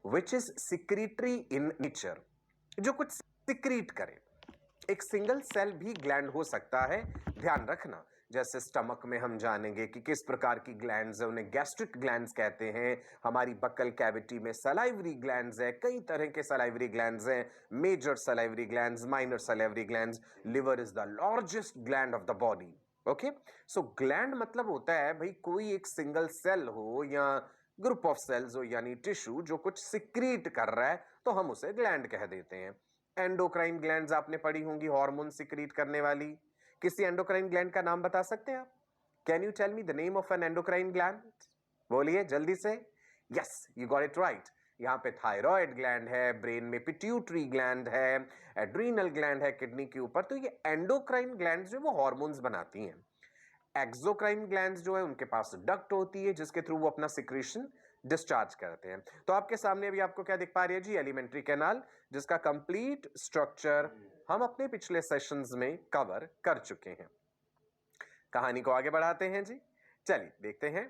Which is secretory in nature, जो कुछ secrete करे। एक सिंगल सेल भी ग्लैंड हो सकता है, ध्यान रखना। जैसे स्टमक में हम जानेंगे कि किस प्रकार की ग्लैंड्स है, उन्हें गैस्ट्रिक ग्लैंड्स कहते हैं। हमारी बक्कल कैविटी में सलाइवरी ग्लैंड्स है, कई तरह के सलाइवरी ग्लैंड्स हैं, major salivary glands, minor salivary glands. Liver is the largest gland of the body. Okay, so gland मतलब होता है भाई कोई एक सिंगल सेल हो या ग्रुप ऑफ सेल्स हो, यानी टिश्यू जो कुछ सिक्रीट कर रहा है, तो हम उसे ग्लैंड कह देते हैं। एंडोक्राइन ग्लैंड्स आपने पढ़ी होंगी, हार्मोन सिक्रीट करने वाली। किसी एंडोक्राइन ग्लैंड का नाम बता सकते हैं आप? Can you tell me the name of an endocrine gland? बोलिए जल्दी से। Yes, you got it right. यहां पे थायराइड ग्लैंड है, ब्रेन में पिट्यूटरी ग्लैंड है, एड्रीनल ग्लैंड है किडनी के ऊपर। तो ये एंडोक्राइन ग्लैंड जो वो हार्मोन्स बनाती हैं। एक्सोक्राइन ग्लैंड्स जो है उनके पास डक्ट होती है जिसके थ्रू वो अपना सिक्रीशन डिस्चार्ज करते हैं। तो आपके सामने अभी आपको क्या दिख पा रही है जी? एलिमेंट्री कैनाल, जिसका कंप्लीट स्ट्रक्चर हम अपने पिछले सेशंस में कवर कर चुके हैं। कहानी को आगे बढ़ाते हैं जी, चलिए देखते हैं।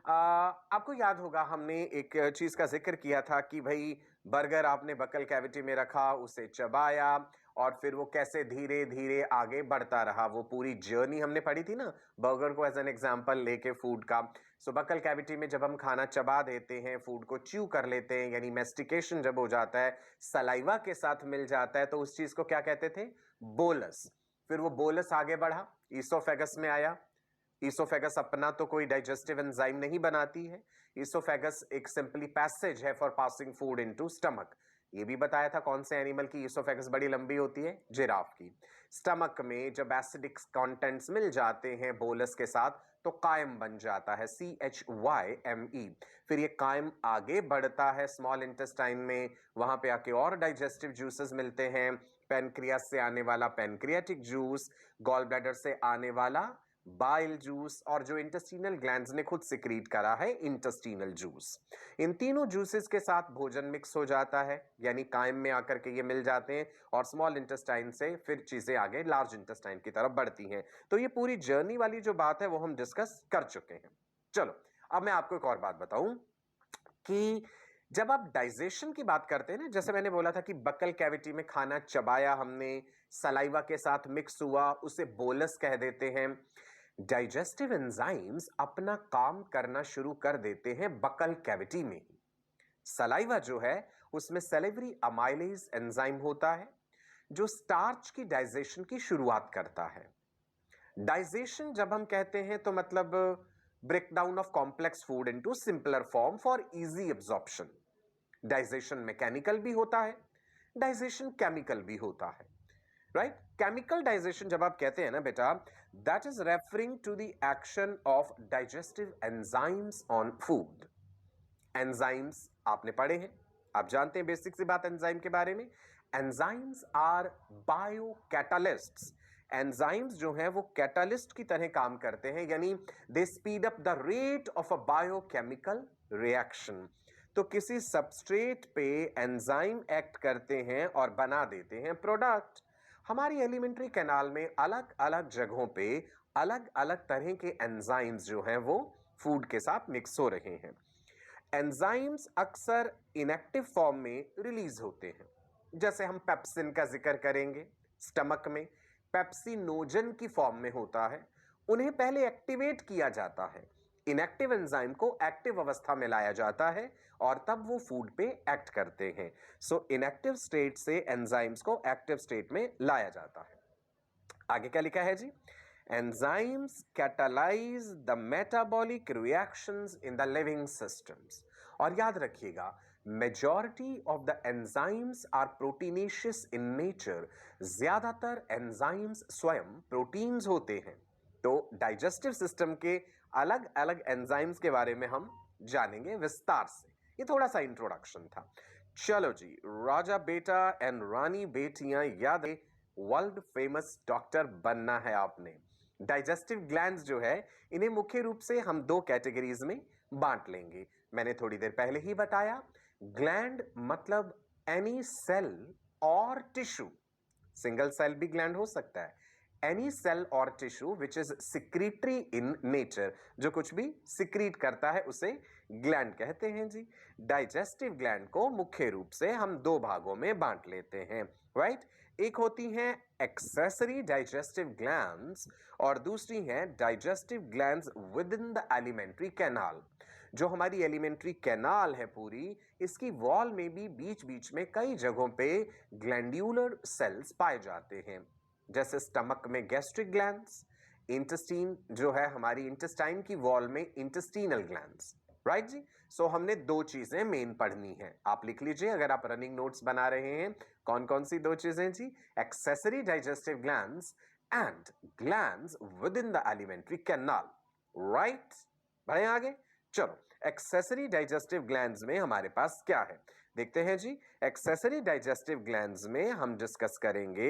आपको याद होगा हमने एक चीज का जिक्र किया था कि भाई बर्गर आपने बकल कैविटी में रखा, उसे चबाया और फिर वो कैसे धीरे धीरे आगे बढ़ता रहा। वो पूरी जर्नी हमने पढ़ी थी ना, बर्गर को एज एन एग्जांपल लेके फूड का। सो बकल कैविटी में जब हम खाना चबा देते हैं, फूड को च्यू कर लेते हैं, यानी मेस्टिकेशन जब हो जाता है, सलाइवा के साथ मिल जाता है, तो उस चीज को क्या कहते थे? बोलस। फिर वो बोलस आगे बढ़ा, ईसोफेगस में आया। ईसोफेगस अपना तो कोई डाइजेस्टिव एंजाइम नहीं बनाती है। ईसोफेगस एक सिंपली पैसेज है for passing food into stomach. ये भी बताया था कौन से एनिमल की ईसोफेगस बड़ी लंबी होती है? जिराफ की। स्टमक में जब एसिडिक कंटेंट्स मिल जाते हैं बोलस के साथ, तो कायम बन जाता है, CHYME। फिर ये कायम आगे बढ़ता है स्मॉल इंटेस्टाइन में, वहां पे आके और डाइजेस्टिव जूसेस मिलते हैं। पेनक्रियास से आने वाला पेनक्रियाटिक जूस, गॉल ब्लैडर से आने वाला बाइल जूस, और जो इंटेस्टिनल ग्लैंड्स ने खुद सिक्रीट करा है इंटेस्टिनल जूस। इन तीनों जूसेस के साथ भोजन मिक्स हो जाता है, यानी कायम में आकर के ये मिल जाते हैं और स्मॉल इंटेस्टाइन से फिर चीजें आगे लार्ज इंटेस्टाइन की तरफ बढ़ती हैं। तो ये पूरी जर्नी वाली जो बात है वो हम डिस्कस कर चुके हैं। चलो अब मैं आपको एक और बात बताऊं कि जब आप डाइजेशन की बात करते हैं ना, जैसे मैंने बोला था कि बक्कल कैविटी में खाना चबाया हमने, सलाइवा के साथ मिक्स हुआ, उसे बोलस कह देते हैं। डाइजेस्टिव एंजाइम्स अपना काम करना शुरू कर देते हैं बक्कल कैविटी में ही। सलाइवा जो है उसमें सेलेवरी अमाइलेज एंजाइम होता है जो स्टार्च की डाइजेशन की शुरुआत करता है। डाइजेशन जब हम कहते हैं तो मतलब breakdown of complex food into simpler form for easy absorption. Digestion mechanical भी होता है, डाइजेशन केमिकल भी होता है, राइट? केमिकल डाइजेशन जब आप कहते हैं ना बेटा, that is referring to the action of digestive enzymes on food. Enzymes आपने पढ़े हैं, आप जानते हैं बेसिक सी बात एंजाइम के बारे में। Enzymes are biocatalysts. Enzymes जो हैं वो कैटालिस्ट की तरह काम करते हैं, यानी they speed up the rate of a biochemical reaction. तो किसी सबस्ट्रेट पे एंजाइम एक्ट करते हैं और बना देते हैं प्रोडक्ट। हमारी एलिमेंट्री कैनाल में अलग अलग जगहों पे अलग अलग तरह के एंजाइम्स जो हैं वो फूड के साथ मिक्स हो रहे हैं। एंजाइम्स अक्सर इनएक्टिव फॉर्म में रिलीज होते हैं, जैसे हम पेप्सिन का जिक्र करेंगे। स्टमक में पेप्सिनोजन की फॉर्म में होता है, उन्हें पहले एक्टिवेट किया जाता है, इनएक्टिव एंजाइम को एक्टिव अवस्था में लाया जाता है और तब वो फूड पे एक्ट करते हैं। सो इनएक्टिव स्टेट से एंजाइम्स को एक्टिव स्टेट में लाया जाता है। आगे क्या लिखा है जी? Enzymes catalyze the metabolic reactions in the living systems। और याद रखिएगा, majority of the enzymes are proteinaceous in nature। ज्यादातर एंजाइम्स स्वयं प्रोटीन्स होते हैं। तो डाइजेस्टिव सिस्टम के अलग अलग एंजाइम्स के बारे में हम जानेंगे विस्तार से। ये थोड़ा सा इंट्रोडक्शन था। चलो जी, राजा बेटा एंड रानी बेटियां, याद है वर्ल्ड फेमस डॉक्टर बनना है आपने। डाइजेस्टिव ग्लैंड्स जो है इन्हें मुख्य रूप से हम दो कैटेगरीज में बांट लेंगे। मैंने थोड़ी देर पहले ही बताया, ग्लैंड मतलब एनी सेल और टिश्यू। सिंगल सेल भी ग्लैंड हो सकता है, एनी सेल और tissue which is secretory in nature, जो कुछ भी सिक्रीट करता है उसे ग्लैंड कहते हैं जी। डाइजेस्टिव ग्लैंड को मुख्य रूप से हम दो भागों में बांट लेते हैं, राइट। एक होती हैं एक्सेसरी डाइजेस्टिव ग्लैंड्स और दूसरी हैं digestive glands within the alimentary canal. जो हमारी एलिमेंट्री कैनाल है पूरी, इसकी वॉल में भी बीच बीच में कई जगहों पे ग्लैंड्यूलर सेल्स पाए जाते हैं, जैसे स्टमक में गैस्ट्रिक ग्लैंड्स, इंटेस्टाइन जो है हमारी इंटेस्टाइन की वॉल में इंटेस्टिनल ग्लैंड्स, राइट जी। सो हमने दो चीजें मेन पढ़नी है, आप लिख लीजिए अगर आप रनिंग नोट्स बना रहे हैं। कौन कौन सी दो चीजें जी? Accessory digestive glands and glands within the alimentary canal, right. बढ़े आगे, चलो एक्सेसरी डाइजेस्टिव ग्लैंड्स में हमारे पास क्या है देखते हैं जी। एक्सेसरी डाइजेस्टिव ग्लैंड्स में हम डिस्कस करेंगे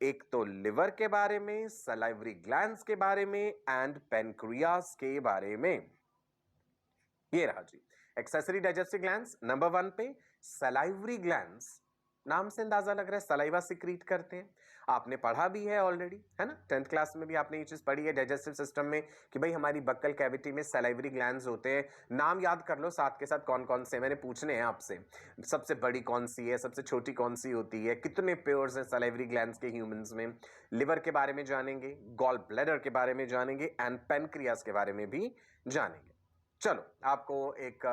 एक तो लिवर के बारे में, सलाइवरी ग्लैंड्स के बारे में एंड पेनक्रियास के बारे में। ये रहा जी एक्सेसरी डाइजेस्टिव ग्लैंड्स। नंबर 1 पे सलाइवरी ग्लैंड्स, नाम से अंदाजा लग रहा है सलाइवा सिक्रीट करते हैं, आपने पढ़ा भी है ऑलरेडी, है ना। 10th क्लास में भी आपने ये चीज पढ़ी है डाइजेस्टिव सिस्टम में कि भाई हमारी बक्कल कैविटी में सलाइवरी ग्लैंड्स होते हैं। नाम याद कर लो साथ के साथ कौन कौन से, मैंने पूछने हैं आपसे। सबसे बड़ी कौन सी है, सबसे छोटी कौन सी होती है, कितने पेयर्स हैं सलाइवरी ग्लैंड्स के ह्यूमंस में। लिवर के बारे में जानेंगे, गॉल ब्लैडर के बारे में जानेंगे एंड पेनक्रियास के बारे में भी जानेंगे। चलो आपको एक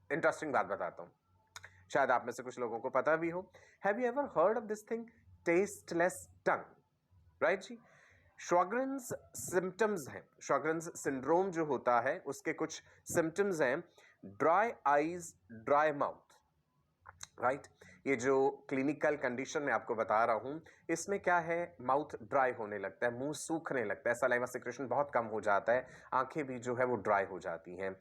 इंटरेस्टिंग बात बताता हूं, शायद आप में से कुछ लोगों को पता भी हो। Have you ever heard of this thing tasteless tongue, right जी। शॉग्रेन्स सिम्टम्स हैं, शॉग्रेन्स सिंड्रोम जो होता है उसके कुछ सिम्टम्स हैं, dry eyes, dry mouth, right. ये जो क्लिनिकल कंडीशन में आपको बता रहा हूं, इसमें क्या है, माउथ ड्राई होने लगता है, मुंह सूखने लगता है, सलाइवा सिक्रेशन बहुत कम हो जाता है, आंखें भी जो है वो ड्राई हो जाती हैं।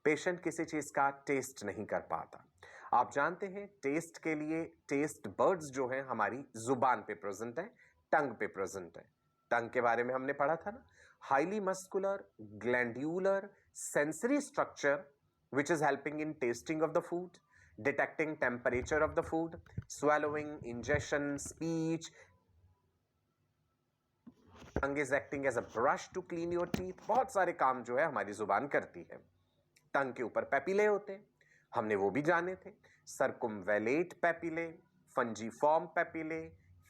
पेशेंट किसी चीज का टेस्ट नहीं कर पाता। आप जानते हैं टेस्ट के लिए टेस्ट बर्ड्स जो हैं हमारी जुबान पे प्रेजेंट है, टंग पे प्रेजेंट है। टंग के बारे में हमने पढ़ा था ना, highly muscular glandular sensory structure which is helping in testing of the food, detecting temperature of the food, swallowing, ingestion, speech. Tongue is acting as a brush to clean your teeth. बहुत सारे काम जो है हमारी जुबान करती है। टंग के ऊपर पैपिले होते हैं, हमने वो भी जाने थे, circumvallate papillae, fungiform papillae,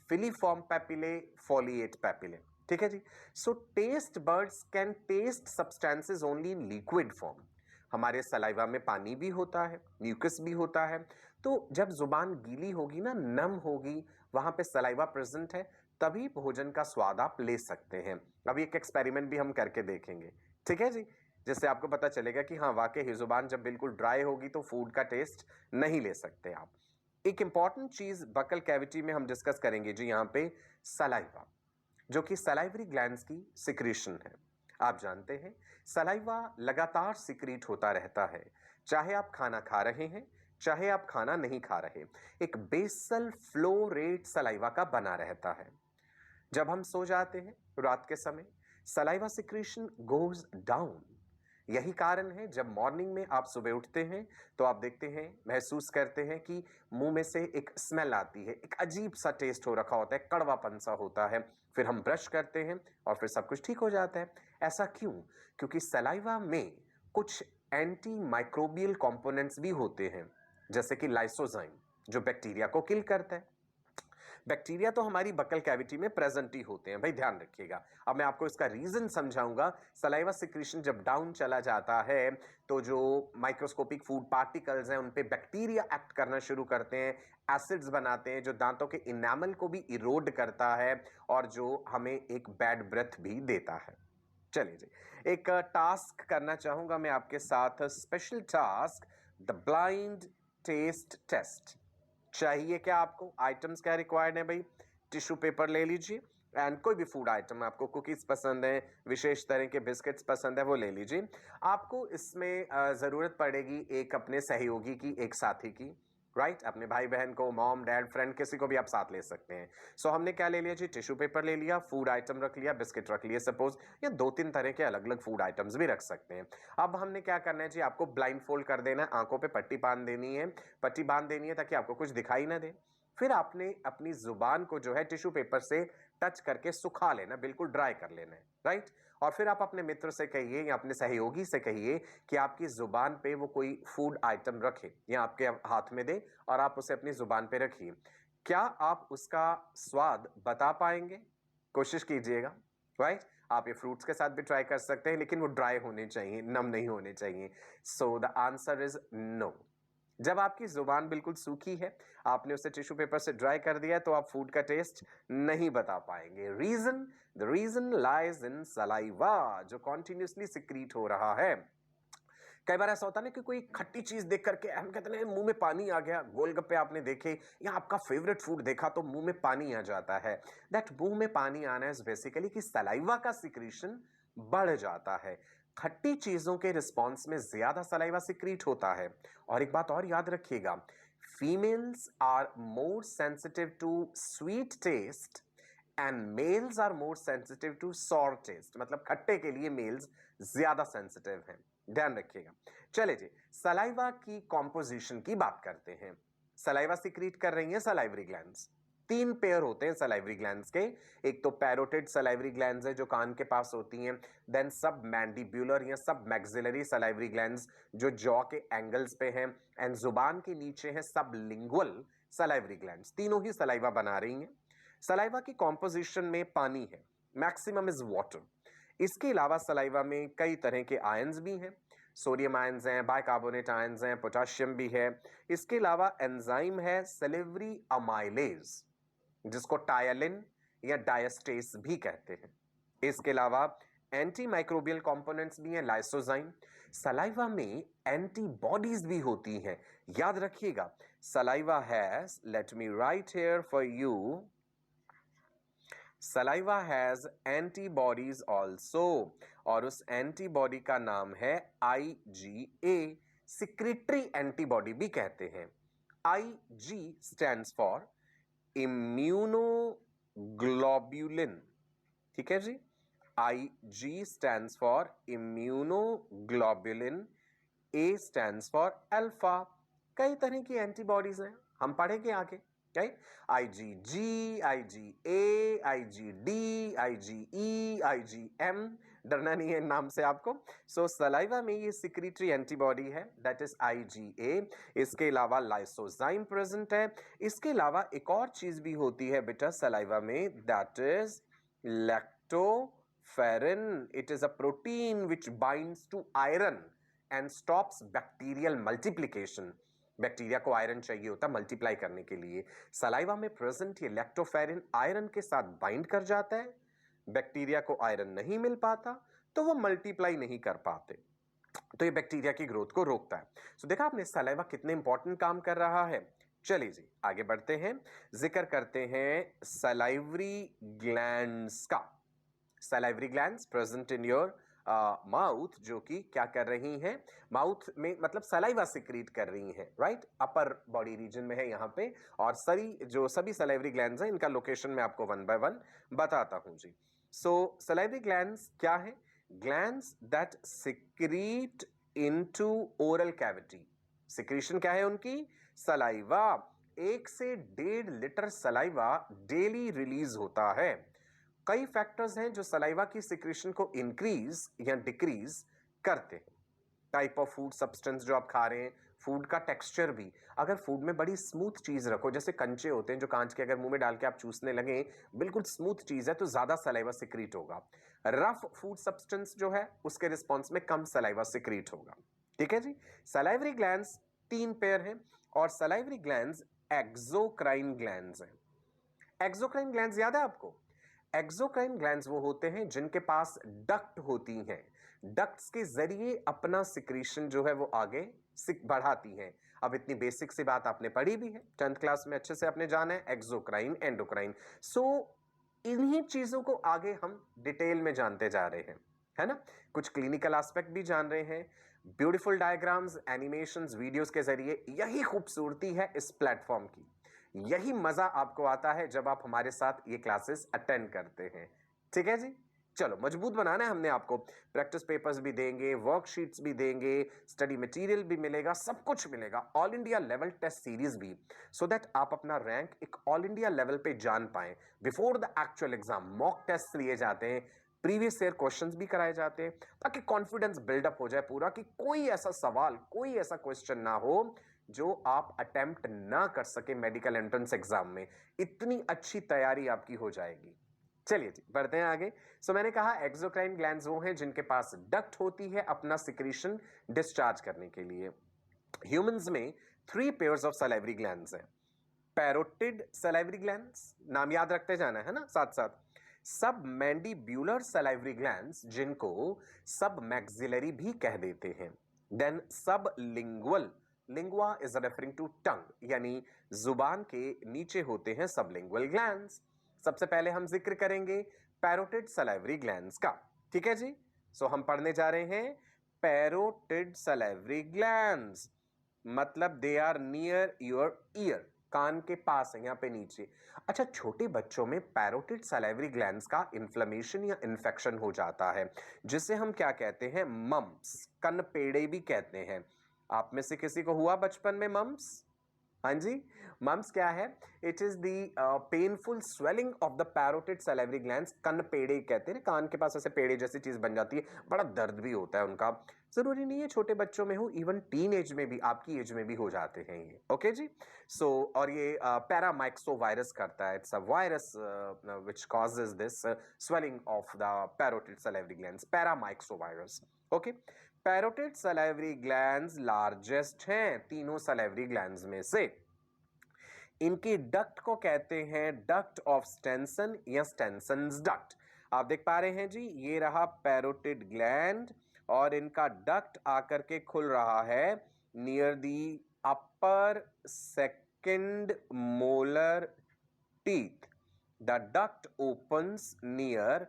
filiform papillae, foliate papillae, ठीक है जी। So taste buds can taste substances only in liquid form. हमारे सलाइवा में पानी भी होता है, म्यूकस भी होता है, तो जब जुबान गीली होगी ना, नम होगी, वहां पे सलाइवा प्रेजेंट है, तभी भोजन का स्वाद आप ले सकते हैं। अब एक एक्सपेरिमेंट भी हम करके देखेंगे, ठीक है जी, जिससे आपको पता चलेगा कि हाँ वाकई ही जुबान जब बिल्कुल ड्राई होगी तो फूड का टेस्ट नहीं ले सकते आप। एक इंपॉर्टेंट चीज बकल कैविटी में हम डिस्कस करेंगे जी यहाँ पे, सलाइवा, जो कि सलाइवरी ग्लैंड्स की सिक्रीशन है। आप जानते हैं सलाइवा लगातार सिक्रीट होता रहता है, चाहे आप खाना खा रहे हैं चाहे आप खाना नहीं खा रहे, एक बेसल फ्लो रेट सलाइवा का बना रहता है। जब हम सो जाते हैं रात के समय, सलाइवा सिक्रीशन गोज डाउन। यही कारण है जब मॉर्निंग में आप सुबह उठते हैं तो आप देखते हैं, महसूस करते हैं कि मुंह में से एक स्मेल आती है, एक अजीब सा टेस्ट हो रखा होता है, कड़वापन सा होता है, फिर हम ब्रश करते हैं और फिर सब कुछ ठीक हो जाता है। ऐसा क्यों? क्योंकि सलाइवा में कुछ एंटी माइक्रोबियल कंपोनेंट्स भी होते हैं, जैसे कि लाइसोजाइम जो बैक्टीरिया को किल करता है। बैक्टीरिया तो हमारी बकल कैविटी में प्रेजेंट ही होते हैं, भाई ध्यान रखिएगा। अब मैं आपको इसका रीजन समझाऊंगा। सलाइवा सिक्रीशन जब डाउन चला जाता है तो जो माइक्रोस्कोपिक फूड पार्टिकल्स हैं उन पे बैक्टीरिया एक्ट करना शुरू करते हैं, एसिड्स बनाते हैं जो दांतों के इनामल को भी इरोड करता है और जो हमें एक बैड ब्रेथ भी देता है। चलिए जी, एक टास्क करना चाहूंगा मैं आपके साथ, special task, the blind taste test. चाहिए क्या आपको, आइटम्स क्या रिक्वायर्ड है भाई, टिश्यू पेपर ले लीजिए एंड कोई भी फूड आइटम, आपको कुकीज पसंद है, विशेष तरह के बिस्किट्स पसंद है, वो ले लीजिए। आपको इसमें जरूरत पड़ेगी एक अपने सहयोगी की, एक साथी की, राइट। अपने भाई बहन को, मॉम डैड फ्रेंड किसी को भी आप साथ ले सकते हैं। सो हमने क्या ले लिया जी, टिश्यू पेपर ले लिया, फूड आइटम रख लिया, बिस्किट रख लिया सपोज, या 2-3 तरह के अलग अलग फूड आइटम्स भी रख सकते हैं। अब हमने क्या करना है जी, आपको ब्लाइंड फोल्ड कर देना है, आंखों पे पट्टी बांध देनी है, पट्टी बांध देनी है ताकि आपको कुछ दिखाई ना दे। फिर आपने अपनी जुबान को जो है टिश्यू पेपर से टच करके सुखा लेना, बिल्कुल ड्राई कर लेना है, राइट। और फिर आप अपने मित्र से कहिए या अपने सहयोगी से कहिए कि आपकी जुबान पे वो कोई फूड आइटम रखे या आपके हाथ में दे और आप उसे अपनी जुबान पे रखिए। क्या आप उसका स्वाद बता पाएंगे? कोशिश कीजिएगा, राइट। आप ये फ्रूट्स के साथ भी ट्राई कर सकते हैं, लेकिन वो ड्राई होने चाहिए, नम नहीं होने चाहिए। So the answer is no. जब आपकी जुबान बिल्कुल सूखी है, आपने उसे टिश्यू पेपर से ड्राई कर दिया, तो आप फूड का टेस्ट नहीं बता पाएंगे। The reason lies in saliva, जो कॉन्टिन्यूसली सिक्रीट हो रहा है। कई बार ऐसा होता है ना कि कोई खट्टी चीज देख करके हम कहते हैं मुंह में पानी आ गया, गोलगप्पे आपने देखे या आपका फेवरेट फूड देखा तो मुंह में पानी आ जाता है। दैट मुंह में पानी आना इज बेसिकली कि सलाइवा का सिक्रीशन बढ़ जाता है। खट्टी चीजों के रिस्पॉन्स में ज्यादा सलाइवा सिक्रीट होता है। और एक बात और याद रखिएगा, females are more sensitive to sweet taste and males are more sensitive to sour taste. मतलब खट्टे के लिए मेल्स ज्यादा सेंसिटिव हैं, ध्यान रखिएगा। चलिए जी, सलाइवा की कॉम्पोजिशन की बात करते हैं। सलाइवा सिक्रीट कर रही हैं सलाइवरी ग्लैंड्स। 3 पेयर होते हैं सलाइवरी ग्लैंड्स के। एक तो पैरोटिड सलाइवरी ग्लैंड्स है जो कान के पास होती हैं, देन सब मैंडिब्यूलर या सब मैक्सिलरी सलाइवरी ग्लैंड्स जो जॉ के एंगल्स पे हैं, एंड जुबान के नीचे है सब लिंगुअल सलाइवरी ग्लैंड्स। तीनों ही सलाइवा बना रही हैं। सलाइवा की कॉम्पोजिशन में पानी है, मैक्सिमम इज वाटर। इसके अलावा सलाइवा में कई तरह के आयंस भी हैं, सोडियम आयंस हैं, बाइकार्बोनेट आयंस हैं, पोटाशियम भी है। इसके अलावा एंजाइम है सेलेवरी अमाइलेज, जिसको टायलिन या डायस्टेस भी कहते हैं। इसके अलावा एंटी माइक्रोबियल कंपोनेंट्स भी हैं, लाइसोजाइम। सलाइवा में एंटीबॉडीज भी होती हैं, याद रखिएगा। Saliva has, let me right here for you, saliva has antibodies also, और उस एंटीबॉडी का नाम है IgA, सिक्रिटरी एंटीबॉडी भी कहते हैं। IG स्टैंड्स फॉर इम्यूनोग्लोब्यूलिन, ठीक है जी। IG stands for immunoglobulin, A stands for alpha. कई तरह की एंटीबॉडीज हैं, हम पढ़ेंगे आगे, right. IgG, IgA, IgD, IgE, IgM, डरना नहीं है नाम से आपको। सो सलाइवा में ये सिक्रीटरी एंटीबॉडी है, दैट इज IgA। इसके अलावा लाइसोजाइम प्रेजेंट है। इसके अलावा एक और चीज भी होती है बेटा सलाइवा में, that is lactoferrin. It is a protein which binds to iron and stops bacterial multiplication. Bacteria को आयरन चाहिए होता है मल्टीप्लाई करने के लिए। सलाइवा में प्रेजेंट ये लैक्टोफेरिन आयरन के साथ बाइंड कर जाता है, बैक्टीरिया को आयरन नहीं मिल पाता तो वो मल्टीप्लाई नहीं कर पाते, तो ये बैक्टीरिया की ग्रोथ को रोकता है। सो देखा आपने सलाइवा कितने इंपॉर्टेंट काम कर रहा है। चलिए जी आगे बढ़ते हैं, जिक्र करते हैं सलाइवरी ग्लैंड्स का। Salivary glands present in your mouth, जो कि क्या कर रही हैं, माउथ में मतलब सलाइवा सिक्रीट कर रही हैं, राइट। अपर बॉडी रीजन में है यहाँ पे। और सभी सलाइवरी ग्लैंड्स हैं, इनका लोकेशन मैं आपको 1 by 1 बताता हूँ जी। सो सलाइवरी ग्लैंड्स क्या है? Glands that secrete into oral cavity. Secretion क्या है उनकी? सलाइवा। 1 से 1.5 लीटर सलाइवा डेली रिलीज होता है। कई फैक्टर्स हैं जो सलाइवा की सिक्रीशन को इंक्रीज या डिक्रीज करते हैं। टाइप ऑफ फूड सब्सटेंस जो आप खा रहे हैं, फूड का टेक्सचर भी। अगर फूड में बड़ी स्मूथ चीज रखो, जैसे कंचे होते हैं जो कांच के, अगर मुंह में डाल के आप चूसने लगे, बिल्कुल स्मूथ चीज है तो ज्यादा सलाइवा सिक्रीट होगा। रफ फूड सब्सटेंस जो है उसके रिस्पॉन्स में कम सलाइवा सिक्रीट होगा, ठीक है जी। सलाइवरी ग्लैंड्स 3 पेयर हैं, और सलाइवरी ग्लैंड्स एक्सोक्राइन ग्लैंड्स हैं। एक्सोक्राइन ग्लैंड्स याद है आपको? एक्सोक्राइन ग्लैंड्स वो होते हैं जिनके पास डक्ट होती हैं, डक्ट्स के जरिए अपना सिक्रीशन जो है वो आगे बढ़ाती हैं। अब इतनी बेसिक सी बात आपने पढ़ी भी है 10th क्लास में, अच्छे से आपने जाना है एक्सोक्राइन एंडोक्राइन। सो इन्हीं चीजों को आगे हम डिटेल में जानते जा रहे हैं, है ना। कुछ क्लिनिकल एस्पेक्ट भी जान रहे हैं, ब्यूटीफुल डायग्राम्स, एनिमेशंस, वीडियोस के जरिए। यही खूबसूरती है इस प्लेटफॉर्म की, यही मजा आपको आता है जब आप हमारे साथ ये क्लासेस अटेंड करते हैं, ठीक है जी। चलो मजबूत बनाना है हमने आपको, प्रैक्टिस पेपर्स भी देंगे, वर्कशीट्स भी देंगे, स्टडी मटेरियल भी मिलेगा, सब कुछ मिलेगा, all India level test series भी, सो दैट आप अपना रैंक एक ऑल इंडिया लेवल पे जान पाएं। Before the actual exam mock test लिए जाते हैं, प्रीवियस ईयर क्वेश्चंस भी कराए जाते हैं, ताकि कॉन्फिडेंस बिल्डअप हो जाए पूरा कि कोई ऐसा सवाल, कोई ऐसा क्वेश्चन ना हो जो आप अटेम्प्ट ना कर सके मेडिकल एंट्रेंस एग्जाम में। इतनी अच्छी तैयारी आपकी हो जाएगी। चलिए जी बढ़ते हैं आगे। सो मैंने कहा एक्सोक्राइन ग्लैंड्स वो हैं जिनके पास डक्ट होती है अपना सिक्रीशन डिस्चार्ज करने के लिए। ह्यूमंस में 3 पेयर्स ऑफ सलाइवरी ग्लैंड्स हैं। पैरोटिड सलाइवरी ग्लैंड्स, नाम याद रखते जाना है ना साथ साथ। सब मैंडिब्यूलर सलाइवरी ग्लैंड्स जिनको सब मैक्सिलरी भी कह देते हैं। Then sublingual, lingua is referring to tongue, यानी जुबान के नीचे होते हैं सबलिंगुअल ग्लैंड्स। सबसे पहले हम जिक्र करेंगे पैरोटिड सलाइवरी ग्लैंड्स का, ठीक है जी। सो हम पढ़ने जा रहे हैं पैरोटिड सलाइवरी ग्लैंड्स, मतलब they are near your ear, कान के पास है, यहाँ पे नीचे। अच्छा, छोटे बच्चों में पैरोटिड सलाइवरी ग्लैंड्स का इन्फ्लेमेशन या इन्फेक्शन हो जाता है, जिसे हम क्या कहते हैं, मम्प्स, कनपेड़े भी कहते हैं। आप में से किसी को हुआ बचपन में मम्प्स? हाँ जी, मम्प्स क्या है? It is the painful swelling of the parotid salivary glands, कनपेड़े कहते हैं, कान के पास ऐसे पेड़े जैसी चीज बन जाती है, बड़ा दर्द भी होता है उनका। जरूरी नहीं है छोटे बच्चों में हो, इवन टीन एज में भी, आपकी एज में भी हो जाते हैं ये। ओके जी। सो और ये पैरामाइक्सो वायरस करता है, it's a virus which causes this swelling of the parotid salivary glands, paramyxo virus. Okay, parotid salivary glands largest हैं तीनों सलाइवरी ग्लैंड्स में से। इनकी डक्ट को कहते हैं डक्ट ऑफ स्टेंसन या स्टेंसन्स डक्ट। आप देख पा रहे हैं जी, ये रहा पैरोटिड ग्लैंड और इनका डक्ट आकर के खुल रहा है near the upper second molar teeth. The duct opens near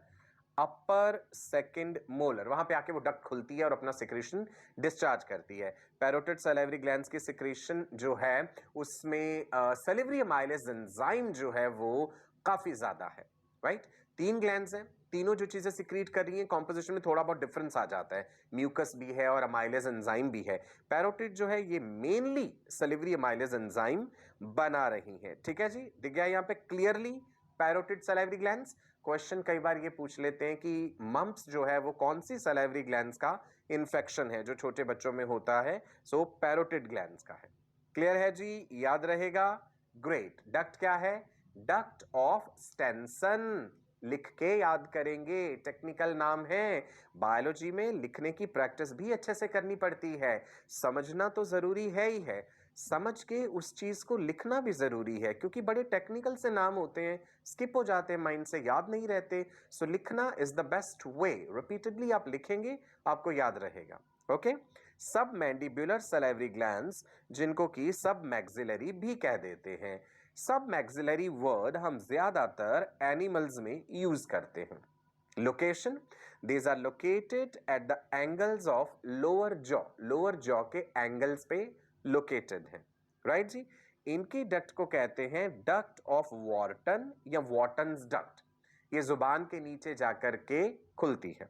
upper second molar, वहां पे आके वो डक्ट खुलती है और अपना सिक्रेशन डिस्चार्ज करती है। पैरोटिड सलाइवरी ग्लैंड्स की सिक्रेशन जो है उसमें सलिवरी अमाइलेज एंजाइम जो है वो काफी ज्यादा है, राइट। 3 ग्लैंड्स हैं, तीनों जो चीजें सिक्रीट कर रही हैं, कॉम्पोजिशन में थोड़ा बहुत डिफरेंस आ जाता है, म्यूकस भी है और अमाइलेज एंजाइम भी है। पैरोटिड जो है ये मेनली सलिवरी अमाइलेज एंजाइम बना रही है, ठीक है जी। दिख गया यहाँ पे clearly parotid salivary glands. Question कई बार ये पूछ लेते हैं कि मम्प्स जो है वो कौन सी सलाइवरी ग्लैंड्स का इन्फेक्शन है जो छोटे बच्चों में होता है, सो पैरोटिड ग्लैंड्स का है। क्लियर है जी, याद रहेगा, ग्रेट। डक्ट क्या है? डक्ट ऑफ स्टेंसन, लिख के याद करेंगे, टेक्निकल नाम है। बायोलॉजी में लिखने की प्रैक्टिस भी अच्छे से करनी पड़ती है, समझना तो जरूरी है ही है, समझ के उस चीज को लिखना भी जरूरी है, क्योंकि बड़े टेक्निकल से नाम होते हैं, स्किप हो जाते हैं, माइंड से याद नहीं रहते। सो लिखना is the best way, repeatedly आप लिखेंगे आपको याद रहेगा। ओके, सब मैंडिबुलर सलाइवरी ग्लैंड्स जिनको कि सब मैक्सिलरी भी कह देते हैं। सब मैक्सिलरी वर्ड हम ज्यादातर एनिमल्स में यूज करते हैं। Location, these are located at the angles of lower jaw के एंगल्स पे लोकेटेड है, राइट जी। इनकी डक्ट को कहते हैं डक्ट ऑफ वॉर्टन या वॉर्टन्स डक्ट, ये जुबान के नीचे जाकर के खुलती है।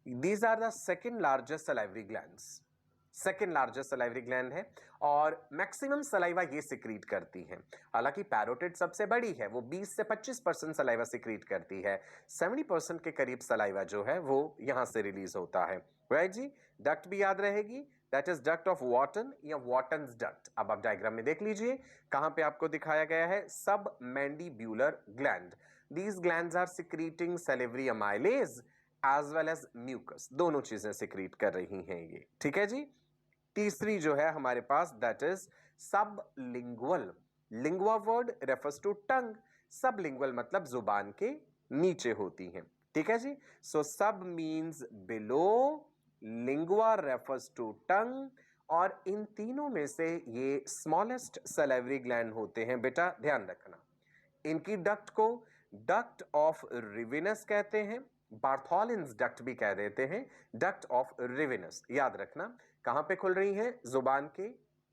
These are the second largest salivary glands, second largest salivary gland है और मैक्सिमम सलाइवा ये सिक्रीट करती है। हालांकि पैरोटिड सबसे बड़ी है, वो 20 से 25% सलाइवा सिक्रीट करती है, 70% के करीब सलाइवा जो है वो यहां से रिलीज होता है, राइट जी। डक्ट भी याद रहेगी, that is duct of Wharton या वॉर्टन्स डक्ट। अब आप डायग्राम में देख लीजिए कहां पे आपको दिखाया गया है, submandibular gland. These glands are secreting salivary amylase as well as mucus, दोनों चीजें सिक्रीट कर रही हैं ये, ठीक है जी। तीसरी जो है हमारे पास that is sublingual. Lingua word refers to tongue, sublingual मतलब जुबान के नीचे होती हैं, ठीक है जी। So sub means below, lingua refers to tongue, और इन तीनों में से ये स्मॉलेस्ट सलाइवरी ग्लैंड होते हैं, बेटा ध्यान रखना। इनकी डक्ट को डक्ट ऑफ रिविनस कहते हैं, बार्थोलिन्स डक्ट भी कह देते हैं, डक्ट ऑफ रिविनस। याद रखना कहां पे खुल रही है, जुबान के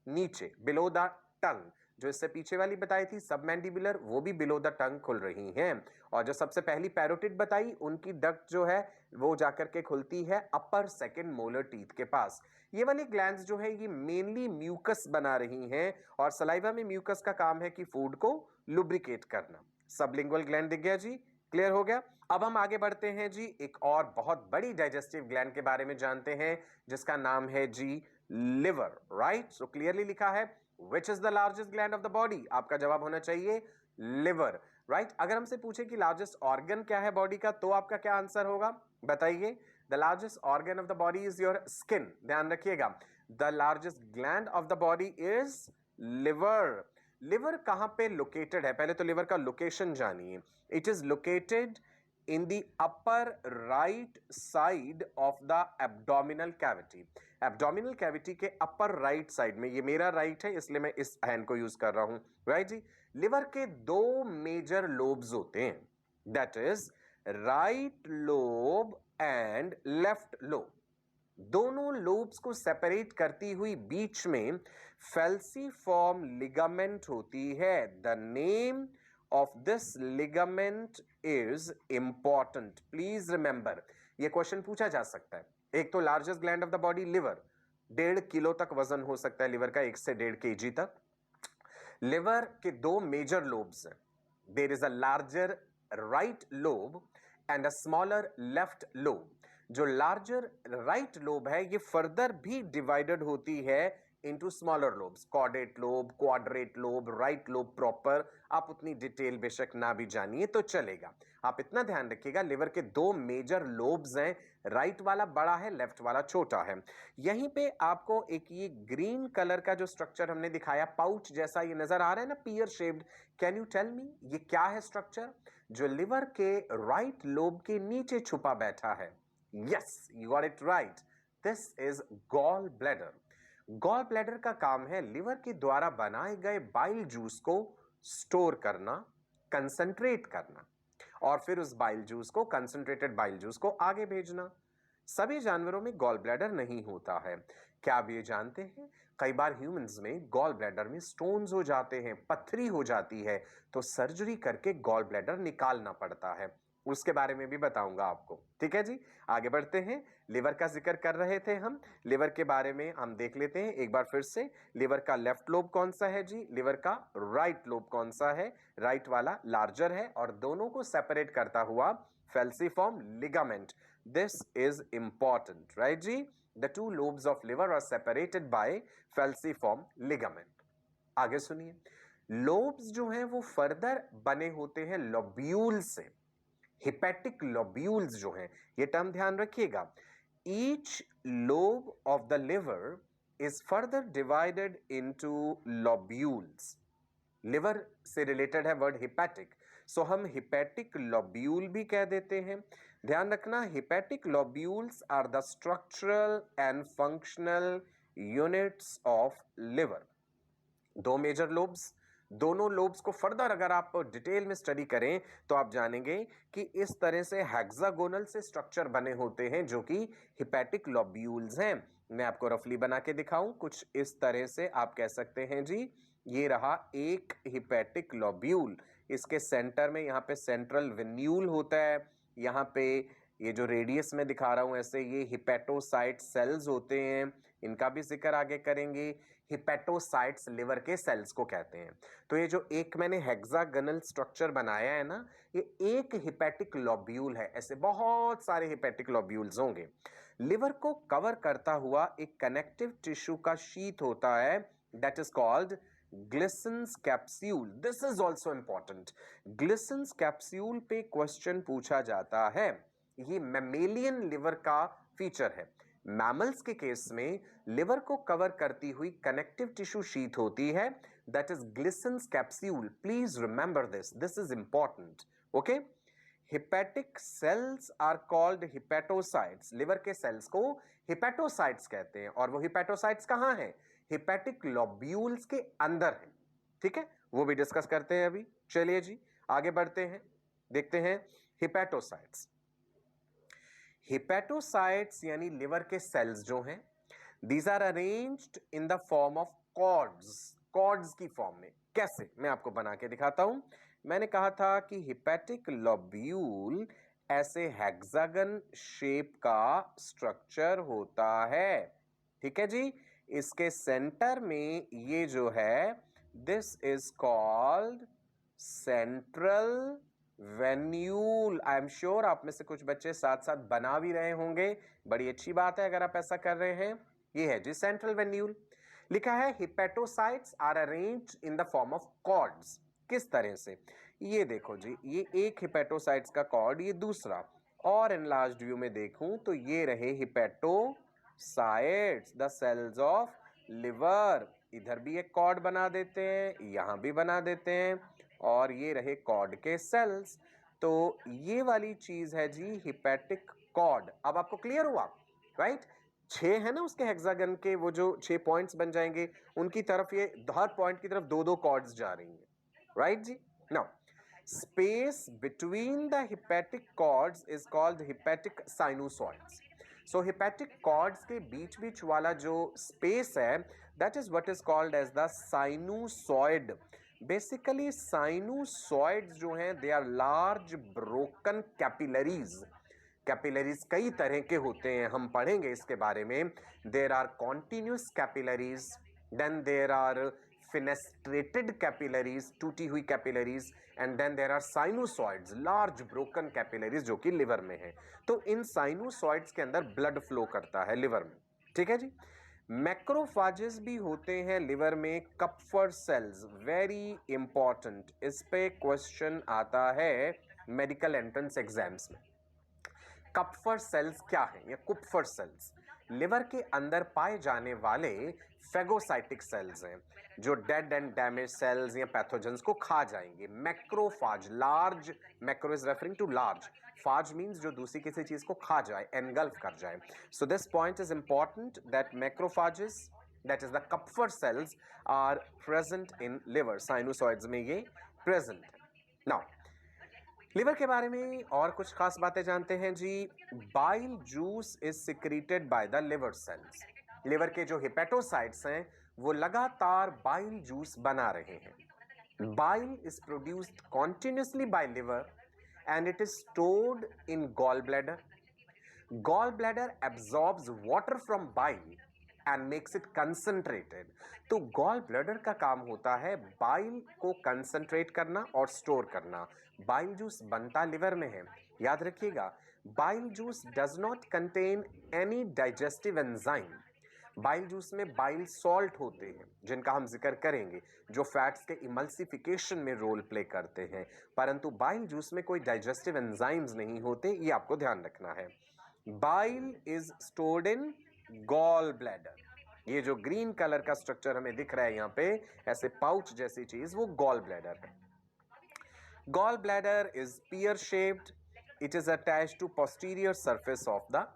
नीचे, बिलो द टंग, जो इससे पीछे वाली बताई थी सबमैंडिबुलर, वो भी बिलो द टंग खुल रही हैं। और जो सबसे पहली पैरोटिड बताई, उनकी डक्ट जो है वो जाकर के खुलती है अपर सेकंड मोलर टीथ के पास। ये वाली ग्लैंड्स जो है ये मेनली म्यूकस बना रही हैं, और सलाइवा में म्यूकस का काम है कि फूड को लुब्रिकेट करना। सबलिंगुअल ग्लैंड दिख गया जी, क्लियर हो गया। अब हम आगे बढ़ते हैं जी, एक और बहुत बड़ी डाइजेस्टिव ग्लैंड के बारे में जानते हैं, जिसका नाम है जी लिवर, राइट। सो क्लियरली लिखा है which is the largest gland of the body, आपका जवाब होना चाहिए लिवर, राइट। अगर हमसे पूछे कि लार्जेस्ट ऑर्गन क्या है बॉडी का, तो आपका क्या आंसर होगा, बताइए। The largest organ of the body is your skin, ध्यान रखिएगा। The largest gland of the body is liver. Liver कहां पे लोकेटेड है, पहले तो लिवर का लोकेशन जानिए। It is located in the upper right side of the abdominal cavity. Abdominal cavity के upper right side में, ये मेरा right है इसलिए मैं इस हैंड को यूज कर रहा हूं, राइट जी। लिवर के दो मेजर लोब्स होते हैं, that is right lobe and left lobe. दोनों लोब्स को सेपरेट करती हुई बीच में फेल्सीफॉर्म लिगामेंट होती है। The name of this ligament is important. Please remember, ये क्वेश्चन पूछा जा सकता है। एक तो largest gland of the body liver, 1.5 kilo तक वजन हो सकता है लिवर का, 1 से 1.5 kg तक। लिवर के दो मेजर लोब्स हैं, there is a larger right lobe and a smaller left lobe. जो लार्जर राइट लोब है ये फर्दर भी डिवाइडेड होती है into smaller lobes, caudate lobe, quadrate lobe, right lobe proper. आप उतनी डिटेल बेशक ना भी जानिए तो चलेगा, आप इतना ध्यान रखिएगा लिवर के दो मेजर लोब्स हैं, राइट वाला बड़ा है, लेफ्ट वाला छोटा है। यहीं पे आपको एक ये ग्रीन कलर का जो स्ट्रक्चर हमने दिखाया, पाउच जैसा ये नजर आ रहा है ना, pear shaped, can you tell me ये क्या है स्ट्रक्चर, जो लिवर के राइट लोब के नीचे छुपा बैठा है? Yes, you got it right, this is gall bladder. Gall bladder का काम है लिवर के द्वारा बनाए गए बाइल जूस को स्टोर करना, कंसंट्रेट करना, और फिर उस बाइल जूस को, कंसंट्रेटेड बाइल जूस को आगे भेजना। सभी जानवरों में गॉल ब्लैडर नहीं होता है। क्या आप ये जानते हैं कई बार ह्यूमंस में गॉल ब्लैडर में स्टोन्स हो जाते हैं, पथरी हो जाती है, तो सर्जरी करके गॉल ब्लैडर निकालना पड़ता है, उसके बारे में भी बताऊंगा आपको, ठीक है जी। आगे बढ़ते हैं, लिवर का जिक्र कर रहे थे हम, लिवर के बारे में हम देख लेते हैं एक बार फिर से। लिवर का लेफ्ट लोब कौन सा है जी, लिवर का राइट लोब कौन सा है, राइट वाला लार्जर है, और दोनों को सेपरेट करता हुआ falciform ligament. This is important, right जी। The two lobes of liver are separated by falciform ligament. आगे सुनिए, लोब्स जो हैं वो फर्दर बने होते हैं लोब्यूल से। हिपैटिक लोब्यूल्स जो हैं, ये टर्म ध्यान रखिएगा। Each lobe of the liver is further divided into lobules. Liver से रिलेटेड है वर्ड हिपैटिक, सो हम हिपैटिक लोब्यूल भी कह देते हैं। ध्यान रखना, hepatic lobules are the structural and functional units of liver. दो मेजर लोब्स, दोनों लोब्स को फर्दर अगर आप डिटेल में स्टडी करें तो आप जानेंगे कि इस तरह से हेक्सागोनल से स्ट्रक्चर बने होते हैं जो कि हिपैटिक लोब्यूल्स हैं। मैं आपको रफली बना के दिखाऊं, कुछ इस तरह से आप कह सकते हैं जी, ये रहा एक हिपैटिक लोब्यूल, इसके सेंटर में यहाँ पे सेंट्रल वेन्यूल होता है, यहाँ पे ये जो रेडियस में दिखा रहा हूं ऐसे, ये हिपैटोसाइट सेल्स होते हैं, इनका भी जिक्र आगे करेंगे। हिपैटोसाइट्स लिवर के सेल्स को कहते हैं। तो ये जो एक मैंने हेक्सागोनल स्ट्रक्चर बनाया है ना, ये एक हिपैटिक लोब्यूल है, ऐसे बहुत सारे हिपैटिक लोब्यूल्स होंगे। लिवर को कवर करता हुआ एक कनेक्टिव टिश्यू का शीथ होता है, that is called Glisson's capsule. This is also important. Glisson's capsule पे क्वेश्चन पूछा जाता है, ये मैमेलियन लिवर का फीचर है। मैमल्स के केस में लिवर को कवर करती हुई कनेक्टिव टिश्यू शीथ होती है, that is Glisson's capsule. Please remember this, this is important, okay. Hepatic cells are called hepatocytes. Liver के सेल्स को हिपैटोसाइट्स कहते हैं, और वो हिपैटोसाइट्स कहां हैं? हिपैटिक लोब्यूल्स के अंदर है, ठीक है, वो भी डिस्कस करते हैं अभी। चलिए जी आगे बढ़ते हैं, देखते हैं हिपैटोसाइट्स। हिपैटोसाइट्स यानी लिवर के सेल्स जो हैं, these are arranged in the form of cords. Cords की फॉर्म में। कैसे, मैं आपको बना के दिखाता हूं। मैंने कहा था कि हिपैटिक लोब्यूल ऐसे हेक्सागन शेप का स्ट्रक्चर होता है, ठीक है जी। इसके सेंटर में ये जो है, this is called central venule. I am sure आप में से कुछ बच्चे साथ साथ बना भी रहे होंगे, बड़ी अच्छी बात है अगर आप ऐसा कर रहे हैं। ये है जी सेंट्रल वेन्यूल। लिखा है hepatocytes are arranged in the form of cords. किस तरह से, ये देखो जी, ये एक हिपेटोसाइट्स का कॉर्ड, ये दूसरा, और एनलार्ज्ड व्यू में देखूं तो ये रहे hepatocytes, the cells of liver. इधर भी एक कॉर्ड बना देते हैं, यहां भी बना देते हैं, और ये रहे कॉर्ड के सेल्स। तो ये वाली चीज है जी हिपैटिक कॉर्ड। अब आपको क्लियर हुआ, राइट? 6 है ना उसके हेक्सागन के, वो जो 6 पॉइंट्स बन जाएंगे, उनकी तरफ ये हर पॉइंट की तरफ दो दो कॉर्ड्स जा रही हैं, राइट जी। Now space between the hepatic cords is called hepatic sinusoids. So hepatic cords के बीच बीच वाला जो स्पेस है, that is what is called as the sinusoid. Basically sinusoids जो हैं, they are large broken capillaries. Capillaries कई तरह के होते हैं, हम पढ़ेंगे इसके बारे में। There are continuous capillaries, then there are fenestrated capillaries, टूटी हुई capillaries, and then there are sinusoids, large broken capillaries जो कि लिवर में है। तो इन साइनोसॉइड्स के अंदर ब्लड फ्लो करता है लिवर में, ठीक है जी। मैक्रोफाजेस भी होते हैं लिवर में, कपफर सेल्स, वेरी इंपॉर्टेंट, इस पे क्वेश्चन आता है मेडिकल एंट्रेंस एग्जाम्स में। कपफर सेल्स क्या है, या कुपफर सेल्स लिवर के अंदर पाए जाने वाले फेगोसाइटिक सेल्स हैं, जो डेड एंड डैमेज सेल्स या पैथोजेंस को खा जाएंगे। Macrophage, large, macro is referring to large, phage means जो दूसरी किसी चीज को खा जाए, एनगल्फ कर जाए। So this point is important that macrophages, that is the Kupffer cells, are present in liver. Sinusoids में ये प्रेजेंट है। नाउ लिवर के बारे में और कुछ खास बातें जानते हैं जी। Bile juice is secreted by the liver cells. Liver के जो हिपेटोसाइट्स हैं, वो लगातार बाइल जूस बना रहे हैं। Bile is produced continuously by liver and it is stored in gall bladder. Gall bladder absorbs water from bile and makes it concentrated. तो gall bladder का काम होता है बाइल को कंसंट्रेट करना और स्टोर करना। बाइल जूस बनता लिवर में है, याद रखिएगा। Bile juice does not contain any digestive enzyme. Bile juice में बाइल सॉल्ट होते हैं, जिनका हम जिक्र करेंगे, जो फैट्स के इमल्सिफिकेशन में रोल प्ले करते हैं, परंतु बाइल जूस में कोई डाइजेस्टिव एंजाइम्स नहीं होते, ये आपको ध्यान रखना है। Bile is stored in gall bladder. ये जो ग्रीन कलर का स्ट्रक्चर हमें दिख रहा है यहां पे, ऐसे पाउच जैसी चीज, वो गॉल ब्लैडर है। Gall bladder is pear shaped, it is attached to posterior surface of the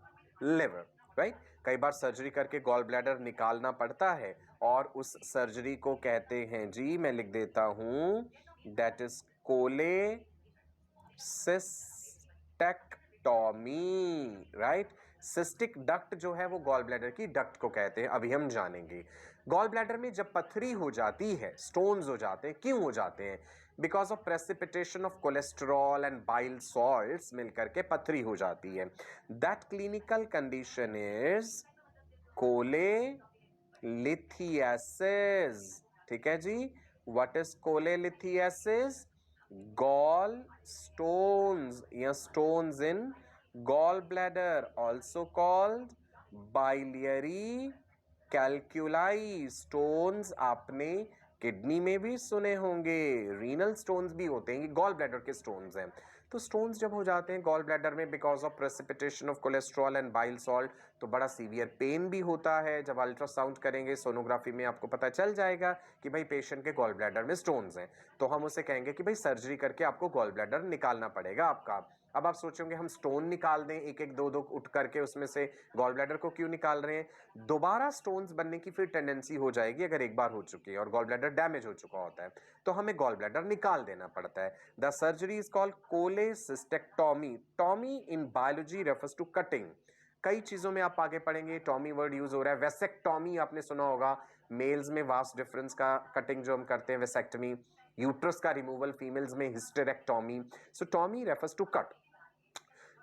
liver, right. कई बार सर्जरी करके गॉल ब्लैडर निकालना पड़ता है, और उस सर्जरी को कहते हैं जी, मैं लिख देता हूं, that is cholecystectomy, right. Cystic duct जो है वो गॉल ब्लैडर की डक्ट को कहते हैं, अभी हम जानेंगे। गॉल ब्लैडर में जब पथरी हो जाती है, स्टोन्स हो जाते हैं, क्यों हो जाते हैं? Because of precipitation of cholesterol and bile salts मिलकर के पथरी हो जाती है। That clinical condition is cholelithiasis, ठीक है जी। What is cholelithiasis? Gall stones या stones in gall bladder, also called biliary calculi. Stones आपने किडनी में भी सुने होंगे, रीनल स्टोन्स भी होते हैं, ये गॉल ब्लैडर के स्टोन्स हैं। तो स्टोन्स जब हो जाते हैं गॉल ब्लैडर में because of precipitation of cholesterol and bile salt, तो बड़ा सीवियर पेन भी होता है। जब अल्ट्रासाउंड करेंगे, सोनोग्राफी में आपको पता चल जाएगा कि भाई पेशेंट के गॉल ब्लैडर में स्टोन्स हैं, तो हम उसे कहेंगे कि भाई सर्जरी करके आपको गॉल ब्लैडर निकालना पड़ेगा आपका। अब आप सोचोगे हम स्टोन निकाल दें एक एक दो दो उठ करके, उसमें से गॉल ब्लैडर को क्यों निकाल रहे हैं? दोबारा स्टोन्स बनने की फिर टेंडेंसी हो जाएगी अगर एक बार हो चुकी है और गॉल ब्लैडर डैमेज हो चुका होता है, तो हमें गॉल ब्लैडर निकाल देना पड़ता है। The surgery is called cholecystectomy. Tomy in biology refers to cutting. कई चीजों में आप आगे पढ़ेंगे टॉमी वर्ड यूज हो रहा है। वेसेक्टॉमी आपने सुना होगा, मेल्स में वास्ट डिफरेंस का कटिंग जो हम करते हैं वेसेक्टमी, यूट्रस का रिमूवल, फीमेल्स में hysterectomy. So tomy refers to cut.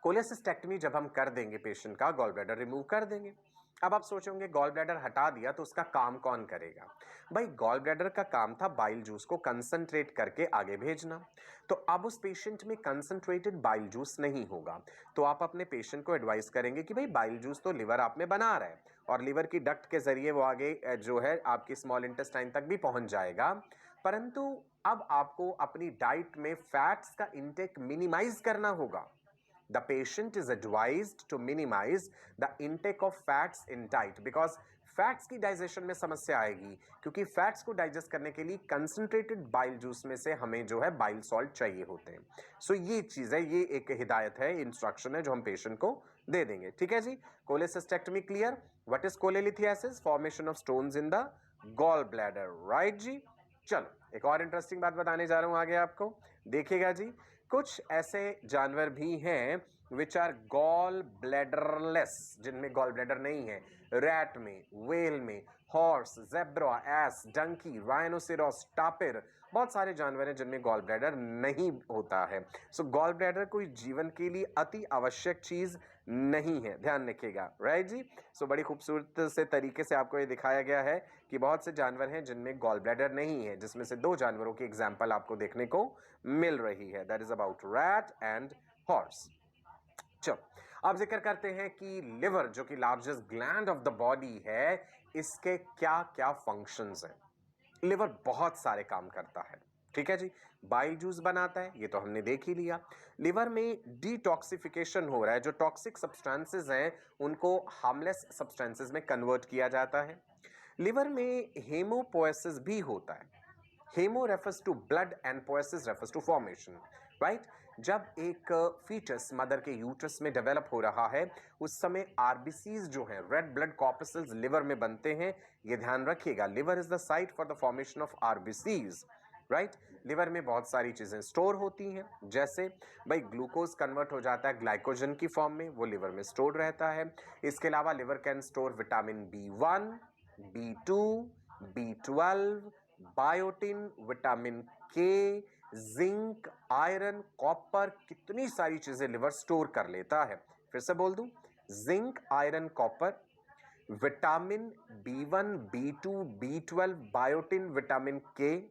Cholecystectomy जब हम कर देंगे पेशेंट का, गॉल ब्लैडर रिमूव कर देंगे। अब आप सोचोगे गॉल ब्लैडर हटा दिया तो उसका काम कौन करेगा? भाई गॉल ब्लैडर का काम था बाइल जूस को कंसंट्रेट करके आगे भेजना। तो अब उस पेशेंट में कंसंट्रेटेड बाइल जूस नहीं होगा, तो आप अपने पेशेंट को एडवाइस करेंगे कि भाई बाइल जूस तो लिवर आप में बना रहा है और लिवर की डक्ट के जरिए वो आगे जो है आपकी स्मॉल इंटेस्टाइन तक भी पहुंच जाएगा, परंतु अब आपको अपनी डाइट में फैट्स का इंटेक मिनिमाइज करना होगा। The patient is advised to minimize the intake of fats in diet because fats की डाइजेशन में समस्या आएगी, क्योंकि फैट्स को डाइजेस्ट करने के लिए कंसंट्रेटेड बाइल जूस में से हमें जो है बाइल सॉल्ट चाहिए होते हैं। सो ये चीज है, ये एक हिदायत है, इंस्ट्रक्शन है जो हम पेशेंट को दे देंगे। ठीक है जी, cholecystectomy clear. What is cholelithiasis? Formation of stones in the gall bladder, right जी। चलो एक और इंटरेस्टिंग बात बताने जा रहा हूं आगे आपको, देखिएगा जी। कुछ ऐसे जानवर भी हैं विच आर गॉल ब्लैडरलेस, जिनमें गॉल ब्लैडर नहीं है। रैट में, वेल में, horse, zebra, ass, donkey, rhinoceros, tapir, बहुत सारे जानवर हैं जिनमें गॉल ब्लैडर नहीं होता है। सो गॉल ब्लैडर कोई जीवन के लिए अति आवश्यक चीज नहीं है, ध्यान रखिएगा, राइट जी। सो बड़ी खूबसूरत से तरीके से आपको ये दिखाया गया है कि बहुत से जानवर हैं जिनमें गॉल ब्लैडर नहीं है, जिसमें से दो जानवरों की एग्जाम्पल आपको देखने को मिल रही है, that is about rat and horse. चलो अब जिक्र करते हैं कि लिवर जो कि largest gland of the body है, इसके क्या क्या फंक्शंस हैं। लिवर बहुत सारे काम करता है, ठीक है जी। बाइल जूस बनाता है, ये तो हमने देख ही लिया। लिवर में डिटॉक्सिफिकेशन हो रहा है, जो टॉक्सिक सब्सटेंसेस हैं उनको हार्मलेस सब्सटेंसेस में कन्वर्ट किया जाता है। लिवर में हेमोपोएसिस भी होता है। Haemo refers to blood and poiesis refers to formation, right. जब एक फीटस मदर के यूट्रस में डेवलप हो रहा है, उस समय आरबीसीज जो हैं, रेड ब्लड कॉर्पसेल्स, लिवर में बनते हैं। ये ध्यान रखिएगा, liver is the site for the formation of RBCs, right. Liver में बहुत सारी चीजें स्टोर होती हैं, जैसे भाई ग्लूकोज कन्वर्ट हो जाता है ग्लाइकोजन की फॉर्म में, वो लिवर में स्टोर रहता है। इसके अलावा liver can store vitamin B1, B2, B12, biotin, vitamin के, जिंक, आयरन, कॉपर, कितनी सारी चीजें लिवर स्टोर कर लेता है। फिर से बोल दूं, zinc, iron, copper, vitamin B1, B2, B12, biotin, vitamin के,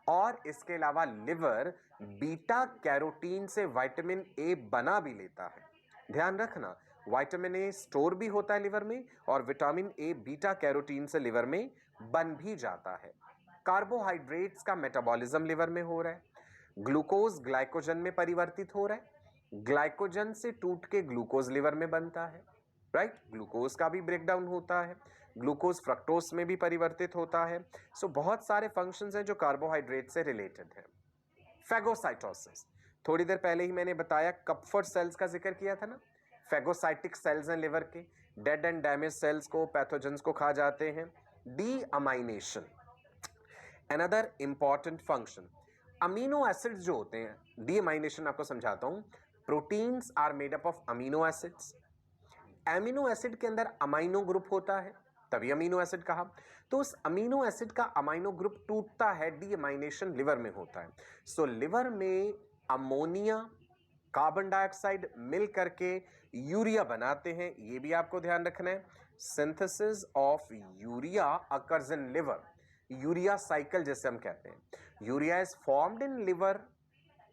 और इसके अलावा लिवर बीटा कैरोटीन से विटामिन ए बना भी लेता है। ध्यान रखना, विटामिन ए स्टोर भी होता है लिवर में, और विटामिन ए बीटा कैरोटीन से लिवर में बन भी जाता है। कार्बोहाइड्रेट्स का मेटाबॉलिज्म लिवर में हो रहा है। ग्लूकोज ग्लाइकोजन में परिवर्तित हो रहा है, ग्लाइकोजन से टूट के ग्लूकोज लिवर में बनता है, राइट। ग्लूकोज का भी ब्रेकडाउन होता है, ग्लूकोज फ्रक्टोज में भी परिवर्तित होता है। सो बहुत सारे फंक्शंस हैं जो कार्बोहाइड्रेट से रिलेटेड है। फेगोसाइटोसिस, थोड़ी देर पहले ही मैंने बताया, कपफर सेल्स का जिक्र किया था ना। फेगोसाइटिक सेल्स हैं लिवर के, डेड एंड डैमेज सेल्स को, पैथोजेंस को खा जाते हैं। Deamination, another important function. Amino acids जो होते हैं, डी अमाइनेशन आपको समझाता हूं। Proteins are made up of amino acids. Amino acid के अंदर अमाइनो ग्रुप होता है, तभी अमीनो एसिड कहा। तो उस अमीनो एसिड का अमाइनो ग्रुप टूटता है, डी अमाइनेशन लिवर में होता है। सो लिवर में अमोनिया, कार्बन डाइऑक्साइड मिल करके यूरिया बनाते हैं, ये भी आपको ध्यान रखना है। Synthesis of urea occurs in liver, urea cycle जैसे हम कहते हैं। Urea is formed in liver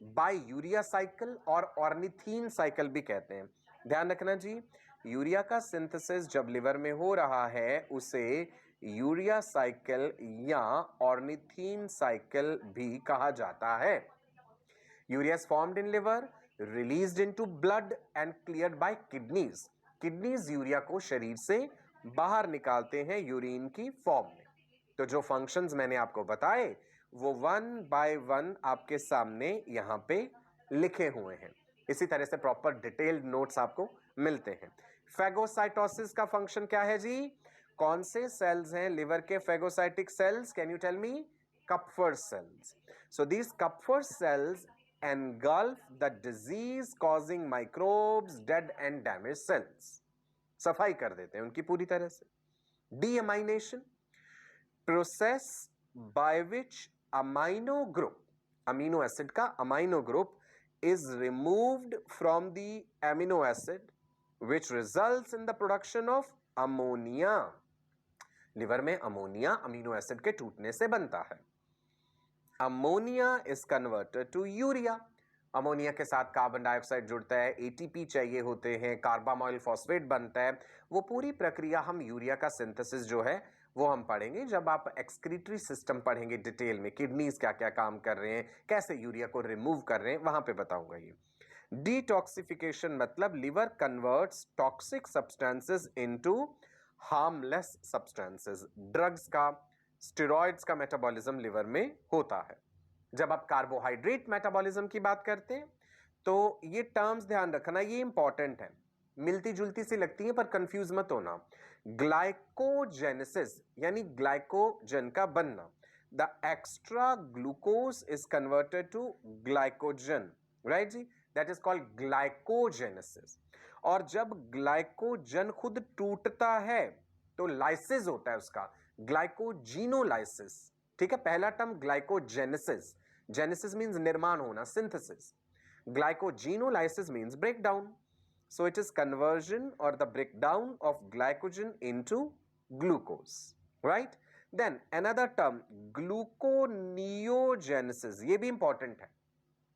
by urea cycle, और ऑर्निथीन साइकिल भी कहते हैं। ध्यान रखना जी, यूरिया का सिंथेसिस जब लिवर में हो रहा है उसे यूरिया साइकिल या ऑर्निथीन साइकिल भी कहा जाता है। Urea is formed in liver, released into blood and cleared by kidneys. Kidneys urea को शरीर से बाहर निकालते हैं यूरिन की फॉर्म में। तो जो फंक्शंस मैंने आपको बताए वो वन बाय वन आपके सामने यहां पे लिखे हुए हैं। इसी तरह से प्रॉपर डिटेल्ड नोट्स आपको मिलते हैं। फेगोसाइटोसिस का फंक्शन क्या है जी? कौन से सेल्स हैं लिवर के phagocytic cells? Can you tell me? Kupffer cells. So these Kupffer cells engulf the disease causing microbes, dead and damaged cells। सफाई कर देते हैं उनकी पूरी तरह से। Deamination, process by which amino acid का amino group is removed from the amino acid which results in the production of ammonia. Liver में अमोनिया अमीनो एसिड के टूटने से बनता है. Ammonia is converted to urea. Ammonia के साथ carbon dioxide जुड़ता है, एटीपी चाहिए होते हैं, कार्बामोइल फॉस्फेट बनता है. वो पूरी प्रक्रिया हम यूरिया का सिंथेसिस जो है वो हम पढ़ेंगे जब आप एक्सक्रीटरी सिस्टम पढ़ेंगे डिटेल में. किडनीज क्या क्या काम कर रहे हैं, कैसे यूरिया को रिमूव कर रहे हैं, वहां पे बताऊंगा. ये डिटॉक्सिफिकेशन मतलब liver converts toxic substances into harmless substances. Drugs का, स्टेरॉइड्स का मेटाबॉलिज्म लिवर में होता है. जब आप कार्बोहाइड्रेट मेटाबॉलिज्म की बात करते हैं तो ये टर्म्स ध्यान रखना, ये इंपॉर्टेंट है. मिलती जुलती सी लगती है पर कंफ्यूज मत होना. ग्लाइकोजेनेसिस यानी ग्लाइकोजन का बनना. The extra glucose is converted to glycogen, right जी, दैट इज कॉल्ड ग्लाइकोजेनेसिस. और जब ग्लाइकोजन खुद टूटता है तो लाइसिस होता है उसका, ग्लाइकोजीनोलाइसिस. ठीक है, पहला टर्म ग्लाइकोजेनेसिस. जेनेसिस मीन्स निर्माण होना, synthesis. Glycogenolysis means breakdown. So it is conversion or the breakdown of glycogen into glucose, right? Then another term gluconeogenesis, ये भी इंपॉर्टेंट है.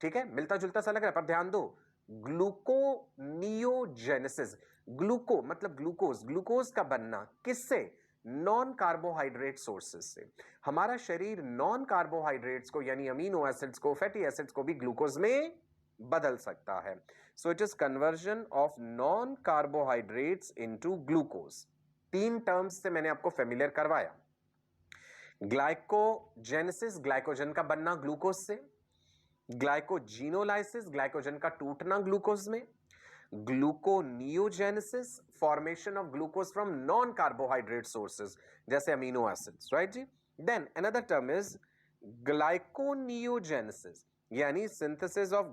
ठीक है, मिलता जुलता सा लग रहा है पर ध्यान दो. ग्लूकोनियोजेनेसिस, ग्लूको मतलब ग्लूकोज, ग्लूकोज का बनना किससे? नॉन कार्बोहाइड्रेट सोर्सेस से. हमारा शरीर नॉन कार्बोहाइड्रेट्स को यानी अमीनो एसिड्स को, फैटी एसिड्स को भी ग्लूकोज में बदल सकता है. सो it is conversion of non carbohydrates into glucose. तीन टर्म्स से मैंने आपको फेमिलियर करवाया. ग्लाइकोजेनेसिस, ग्लाइकोजन का बनना ग्लूकोज से. ग्लाइकोजीनोलाइसिस, ग्लाइकोजन का टूटना ग्लूकोज में. Gluconeogenesis, formation of glucose from non carbohydrate sources जैसे अमीनो एसिड्स, राइट जी. Then another term is glyconeogenesis यानी synthesis of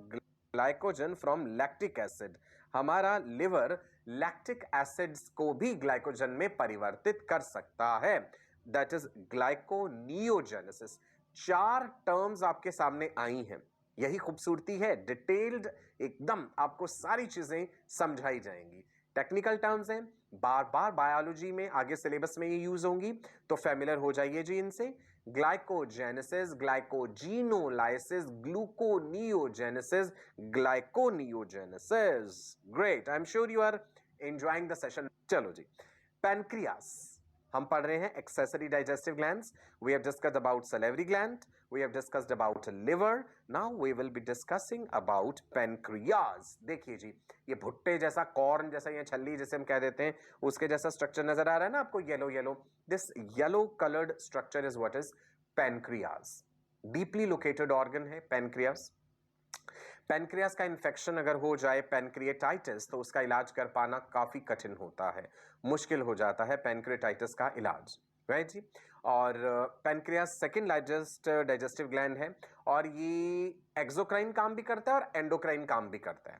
glycogen from lactic acid. हमारा लिवर लैक्टिक एसिड्स को भी ग्लाइकोजन में परिवर्तित कर सकता है. That is glyconeogenesis. चार टर्म्स आपके सामने आई हैं. यही खूबसूरती है, डिटेल्ड एकदम आपको सारी चीजें समझाई जाएंगी. टेक्निकल टर्म्स हैं, बार बार बायोलॉजी में आगे सिलेबस में ये यूज होंगी, तो फेमिलियर हो जाइए जी इनसे. Glycogenesis, glycogenolysis, gluconeogenesis, glyconeogenesis. Great, I am sure you are enjoying the session. चलो जी, पैनक्रियास हम पढ़ रहे हैं. Accessory digestive glands. We have discussed about salivary gland, we have discussed about liver. Now we will be discussing about pancreas. देखिए जी, ये भुट्टे जैसा, कॉर्न जैसा या छल्ली जैसे हम कह देते हैं, उसके जैसा स्ट्रक्चर नजर आ रहा है ना आपको, yellow yellow. This yellow coloured structure is what is pancreas. Deeply located organ है पैनक्रियास. पैनक्रियास का इन्फेक्शन अगर हो जाए, पैनक्रिएटाइटिस, तो उसका इलाज कर पाना काफी कठिन होता है, मुश्किल हो जाता है पैनक्रिएटाइटिस का इलाज, राइट जी. और pancreas second largest digestive gland है और ये एक्सोक्राइन काम भी करता है और एंडोक्राइन काम भी करता है.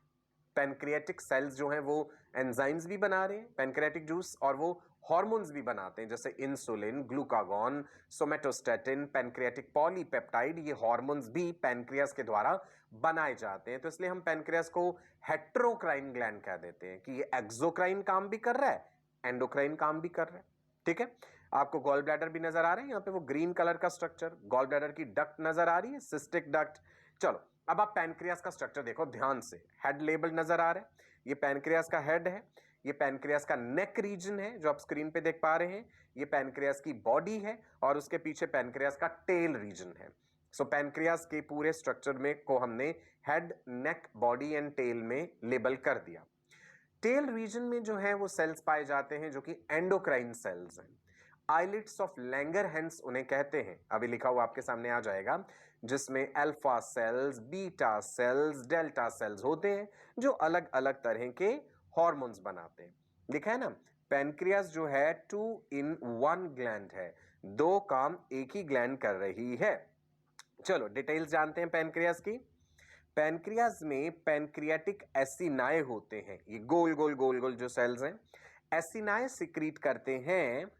पैनक्रियाटिक सेल्स जो हैं वो एंजाइम्स भी बना रहे हैं, पैनक्रियाटिक जूस, और वो हार्मोन्स भी बनाते हैं जैसे insulin, glucagon, somatostatin, pancreatic polypeptide. ये हार्मोन्स भी पैनक्रियास के द्वारा बनाए जाते हैं. तो इसलिए हम पैनक्रियास को हेट्रोक्राइन ग्लैंड कह देते हैं कि ये एक्सोक्राइन काम भी कर रहा है, एंडोक्राइन काम भी कर रहा है. ठीक है, आपको गॉल ब्लैडर भी नजर आ रहे हैं, यहाँ पे वो ग्रीन कलर का स्ट्रक्चर, गॉल ब्लैडर की डक्ट नजर आ रही है, सिस्टिक डक्ट. चलो अब आप पैनक्रियास का स्ट्रक्चर देखो ध्यान से. हेड लेबल नजर आ रहा है, ये पैनक्रियास का हेड है. ये पैनक्रियास का नेक रीजन है जो आप स्क्रीन पे देख पा रहे हैं. ये पैनक्रियास की बॉडी है और उसके पीछे पैनक्रियास का टेल रीजन है. सो पैनक्रियास के पूरे स्ट्रक्चर में को हमने head, neck, body and tail में लेबल कर दिया. टेल रीजन में जो है वो सेल्स पाए जाते हैं जो कि एंडोक्राइन सेल्स हैं. आइलिट्स ऑफ लैंगरहैंस उन्हें कहते हैं, अभी लिखा हुआ आपके सामने आ जाएगा, जिसमें alpha cells, beta cells, delta sales होते हैं जो अलग अलग तरह के हार्मोन्स बनाते हैं. लिखा है ना, पैनक्रियास जो है 2-in-1 ग्लैंड है, दो काम एक ही ग्लैंड कर रही है. चलो डिटेल्स जानते हैं पैनक्रियास की. पैनक्रियास में पैनक्रियाटिक एसिनाए होते हैं, ये गोल गोल गोल गोल जो सेल्स हैं. एसिनाए सिक्रीट करते हैं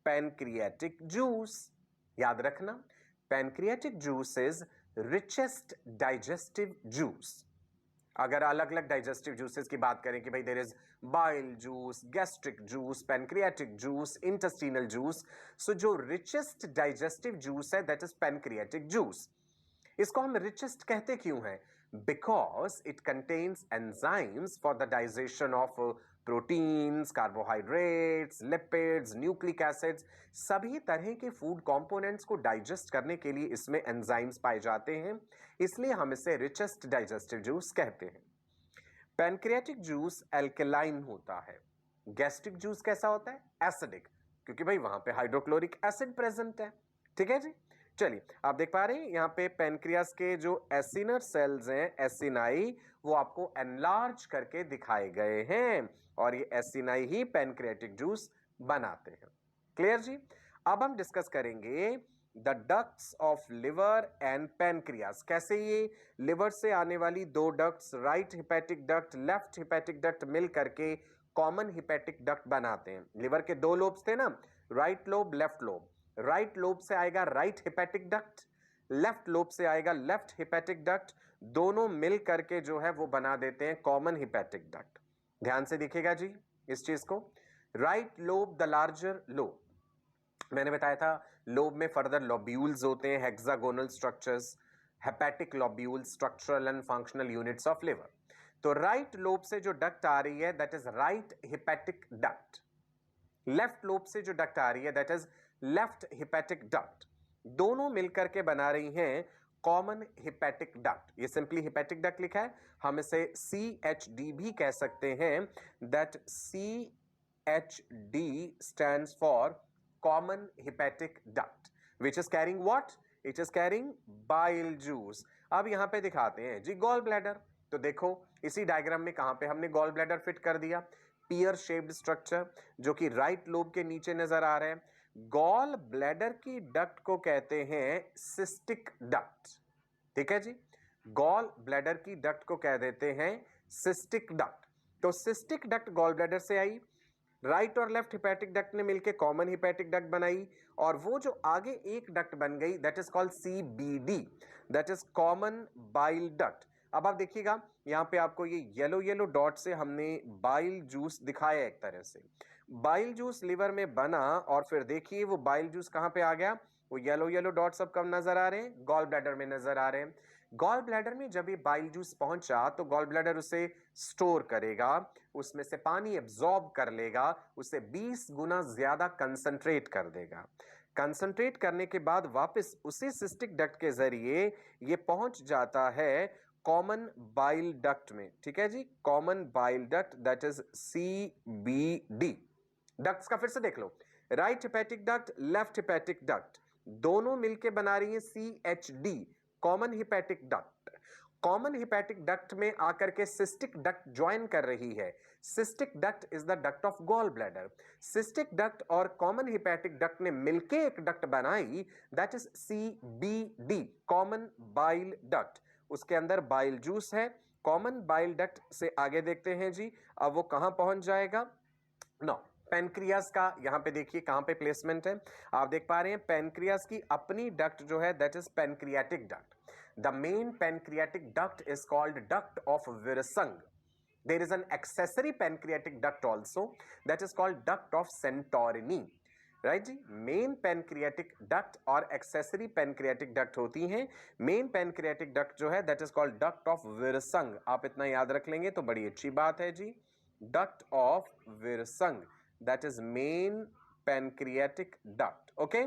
पैनक्रियाटिक जूस. याद रखना, pancreatic juice is richest digestive juice. अगर अलग अलग डाइजेस्टिव जूसेस की बात करें कि भाई there is bile juice, gastric juice, pancreatic juice, intestinal juice, so जो रिचेस्ट डाइजेस्टिव जूस है दैट इज पैनक्रियाटिक जूस। इसको हम रिचेस्ट कहते क्यों हैं? Because it contains enzymes for the digestion of proteins, carbohydrates, lipids, nucleic acids, सभी तरह के फूड कंपोनेंट्स को डाइजेस्ट करने के लिए इसमें एंजाइम्स पाए जाते हैं, इसलिए हम इसे रिचेस्ट डाइजेस्टिव जूस कहते हैं। पैनक्रियाटिक जूस एल्कलाइन होता है, गैस्ट्रिक जूस कैसा होता है? एसिडिक, क्योंकि भाई वहां पे हाइड्रोक्लोरिक एसिड प्रेजेंट है। ठीक है जी, चलिए आप देख पा रहे हैं यहां पे पैनक्रियास के जो एसिनर सेल्स हैं, एसिनाई, वो आपको एनलार्ज करके दिखाए गए हैं और ये एसिनाई ही पैनक्रियाटिक जूस बनाते हैं। क्लियर जी? अब हम डिस्कस करेंगे the ducts of liver and pancreas. कैसे ये लिवर से आने वाली दो ducts, right hepatic duct, left hepatic duct, मिल करके कॉमन हिपैटिक डक्ट बनाते हैं। लिवर के दो लोब्स थे ना, right lobe, left lobe. Right lobe से आएगा right hepatic duct, left lobe से आएगा लेफ्ट हिपैटिक डक्ट, दोनों मिल करके जो है वो बना देते हैं कॉमन हिपैटिक डक्ट। ध्यान से देखिएगा जी इस चीज को। Right lobe the larger lobe, मैंने बताया था लोब में फर्दर लोब्यूल्स होते हैं, hexagonal structures, hepatic lobule, structural and functional units of liver. तो राइट लोब से जो डक्ट आ रही है that is right hepatic duct, left lobe से जो डक्ट आ रही है that is left hepatic duct, दोनों मिलकर के बना रही हैं कॉमन हिपैटिक डक्ट। ये सिंपली हिपैटिक डक्ट लिखा है, हम इसे CHD भी कह सकते हैं, that CHD stands for common hepatic duct which is carrying what? It is carrying bile juice। अब यहां पे दिखाते हैं जी गॉल ब्लैडर। तो देखो इसी डायग्राम में कहां पे हमने गॉल ब्लैडर फिट कर दिया, पियर शेप्ड स्ट्रक्चर जो कि राइट लोब के नीचे नजर आ रहे हैं। गॉल ब्लैडर की डक्ट को कहते हैं सिस्टिक डक्ट। ठीक है जी, गॉल ब्लैडर की डक्ट को कह देते हैं सिस्टिक डक्ट। तो सिस्टिक डक्ट गॉल ब्लैडर से आई, राइट और लेफ्ट हिपैटिक डक्ट ने मिलकर कॉमन हिपैटिक डक्ट बनाई, और वो जो आगे एक डक्ट बन गई that is called CBD, that is common bile duct. अब आप देखिएगा यहां पे आपको ये येलो येलो डॉट से हमने बाइल जूस दिखाया एक तरह से। बाइल जूस लिवर में बना और फिर देखिए वो बाइल जूस कहां पे आ गया, वो येलो येलो डॉट सब कब नजर आ रहे हैं? गॉल ब्लैडर में नजर आ रहे हैं। गॉल ब्लैडर में जब ये बाइल जूस पहुंचा तो गॉल ब्लैडर उसे स्टोर करेगा, उसमें से पानी एब्जॉर्ब कर लेगा, उसे 20 गुना ज्यादा कंसंट्रेट कर देगा। कंसंट्रेट करने के बाद वापस उसी सिस्टिक डक्ट के जरिए ये पहुंच जाता है कॉमन बाइल डक्ट में। ठीक है जी, common bile duct that is CBD। Ducts का फिर से देख लो, right hepatic duct, left hepatic duct, दोनों मिलके बना रही है CHD, common hepatic duct. Common hepatic duct में आकर के सिस्टिक डक्ट ज्वाइन कर रही है। Cystic duct is the duct of gall bladder. Cystic duct और कॉमन हिपैटिक डक्ट ने मिलके एक डक्ट बनाई that is CBD, common bile duct. उसके अंदर बाइल जूस है। कॉमन बाइल डक्ट से आगे देखते हैं जी, अब वो कहां पहुंच जाएगा? नो, पैनक्रियास का यहां पे देखिए कहां पे प्लेसमेंट है, आप देख पा रहे हैं पैनक्रियास की अपनी डक्ट जो है that is pancreatic duct. The main pancreatic duct is called duct of Wirsung. There is an accessory pancreatic duct also that is called duct of Santorini. Right जी, मेन पैनक्रियाटिक डक्ट और accessory pancreatic duct होती हैं। Main pancreatic duct जो है that is called duct of Wirsung. आप इतना याद रख लेंगे तो बड़ी अच्छी बात है जी, duct of Wirsung that is main pancreatic duct. Okay,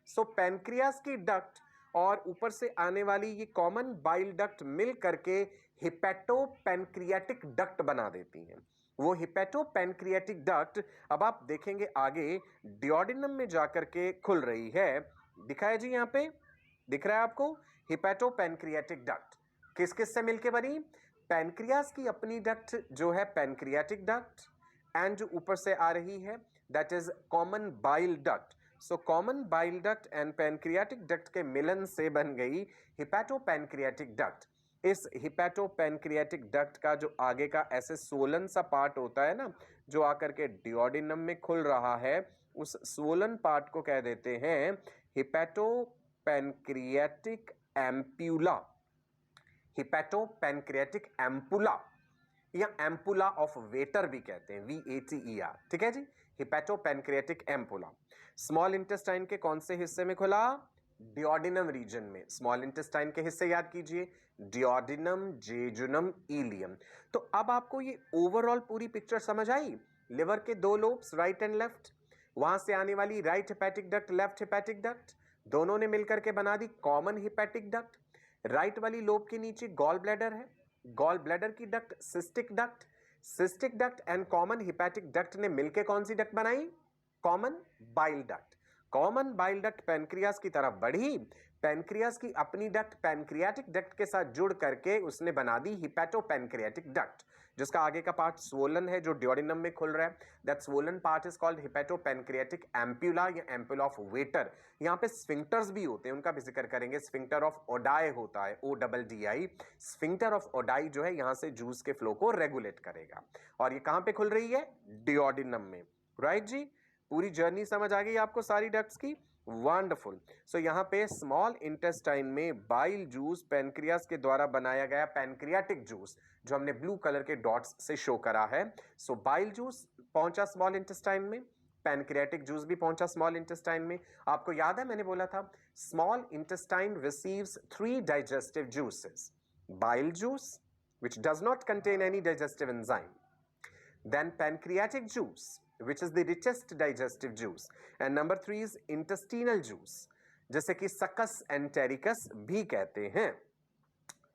so pancreas की डक्ट और ऊपर से आने वाली ये कॉमन बाइल डक्ट मिल करके हिपैटो पैनक्रियाटिक डक्ट बना देती हैं। वो हिपैटो पैनक्रियाटिक डक्ट अब आप देखेंगे आगे डियोडिनम में जाकर के खुल रही है। दिखाया जी यहां पे, दिख रहा है आपको हिपैटो पैनक्रियाटिक डक्ट किस किस से मिलके बनी? पैनक्रियास की अपनी डक्ट जो है पैनक्रियाटिक डक्ट, एंड जो ऊपर से आ रही है that is common bile duct. So common bile duct and pancreatic duct के मिलन से बन गई हिपैटो पैनक्रियाटिक डक्ट। इस हिपैटो पैनक्रियाटिक डक्ट का जो आगे का ऐसे सोलन सा पार्ट होता है ना, जो आकर के डियोडिनम में खुल रहा है, उस सोलन पार्ट को कह देते हैं हिपैटोपैनक्रियाटिक एम्पुला, हिपैटोपैनक्रियाटिक एम्पुला या एम्पुला ऑफ वेटर भी कहते हैं, VATER, ठीक है जी, हिपैटोपैनक्रियाटिक एम्पुला। स्मॉल इंटेस्टाइन के कौन से हिस्से में खुला? डियोडिनम रीजन में। स्मॉल इंटेस्टाइन के हिस्से याद कीजिए, डियोडिनम, जेजुनम, इलियम। तो अब आपको ये ओवरऑल पूरी पिक्चर समझ आई। लिवर के दो लोब्स, राइट एंड लेफ्ट, वहां से आने वाली right hepatic duct, left hepatic duct, दोनों ने मिलकर के बना the common hepatic duct. Right वाली लोब के नीचे गॉल ब्लैडर है, गॉल ब्लैडर की duct cystic duct, cystic duct and common hepatic duct ने मिलकर कौन सी डक्ट बनाई? Common bile duct. Common bile duct pancreas की तरफ बढ़ी, पैनक्रियास की अपनी डक्ट पैनक्रियाटिक डक्ट के साथ जुड़ करके उसने बना दी हिपैटोपैनक्रियाटिक डक्ट, जिसका आगे का पार्ट स्वोलन है जो डियोडिनम में खुल रहा है। That swollen part is called hepatopancreatic ampulla या एम्पुला ऑफ वेटर। यहाँ पे स्फिंक्टर्स भी होते हैं, उनका भी जिक्र करेंगे। स्फिंक्टर ऑफ ओडाई होता है, ODDI। स्फिंक्टर ऑफ ओडाई जो है यहाँ से जूस के फ्लो को रेगुलेट करेगा। और ये कहाँ पे खुल रही है? डियोडिनम में, राइट जी। पूरी जर्नी समझ आ गई आपको सारी डक्ट्स की? वंडरफुल। सो यहाँ पे स्मॉल इंटेस्टाइन में बाइल जूस पैनक्रियास के द्वारा बनाया गया पैनक्रियाटिक जूस, जो हमने ब्लू कलर के डॉट्स से शो करा है। सो बाइल जूस पहुंचा स्मॉल इंटेस्टाइन में, पैनक्रियाटिक जूस भी पहुंचा स्मॉल इंटेस्टाइन में। आपको याद है मैंने बोला था small intestine receives 3 digestive juices, bile juice which does not contain any digestive enzyme, then pancreatic juice which is the richest digestive juice, and number 3 is intestinal juice, जैसे कि सकस एंटेरिकस भी कहते हैं।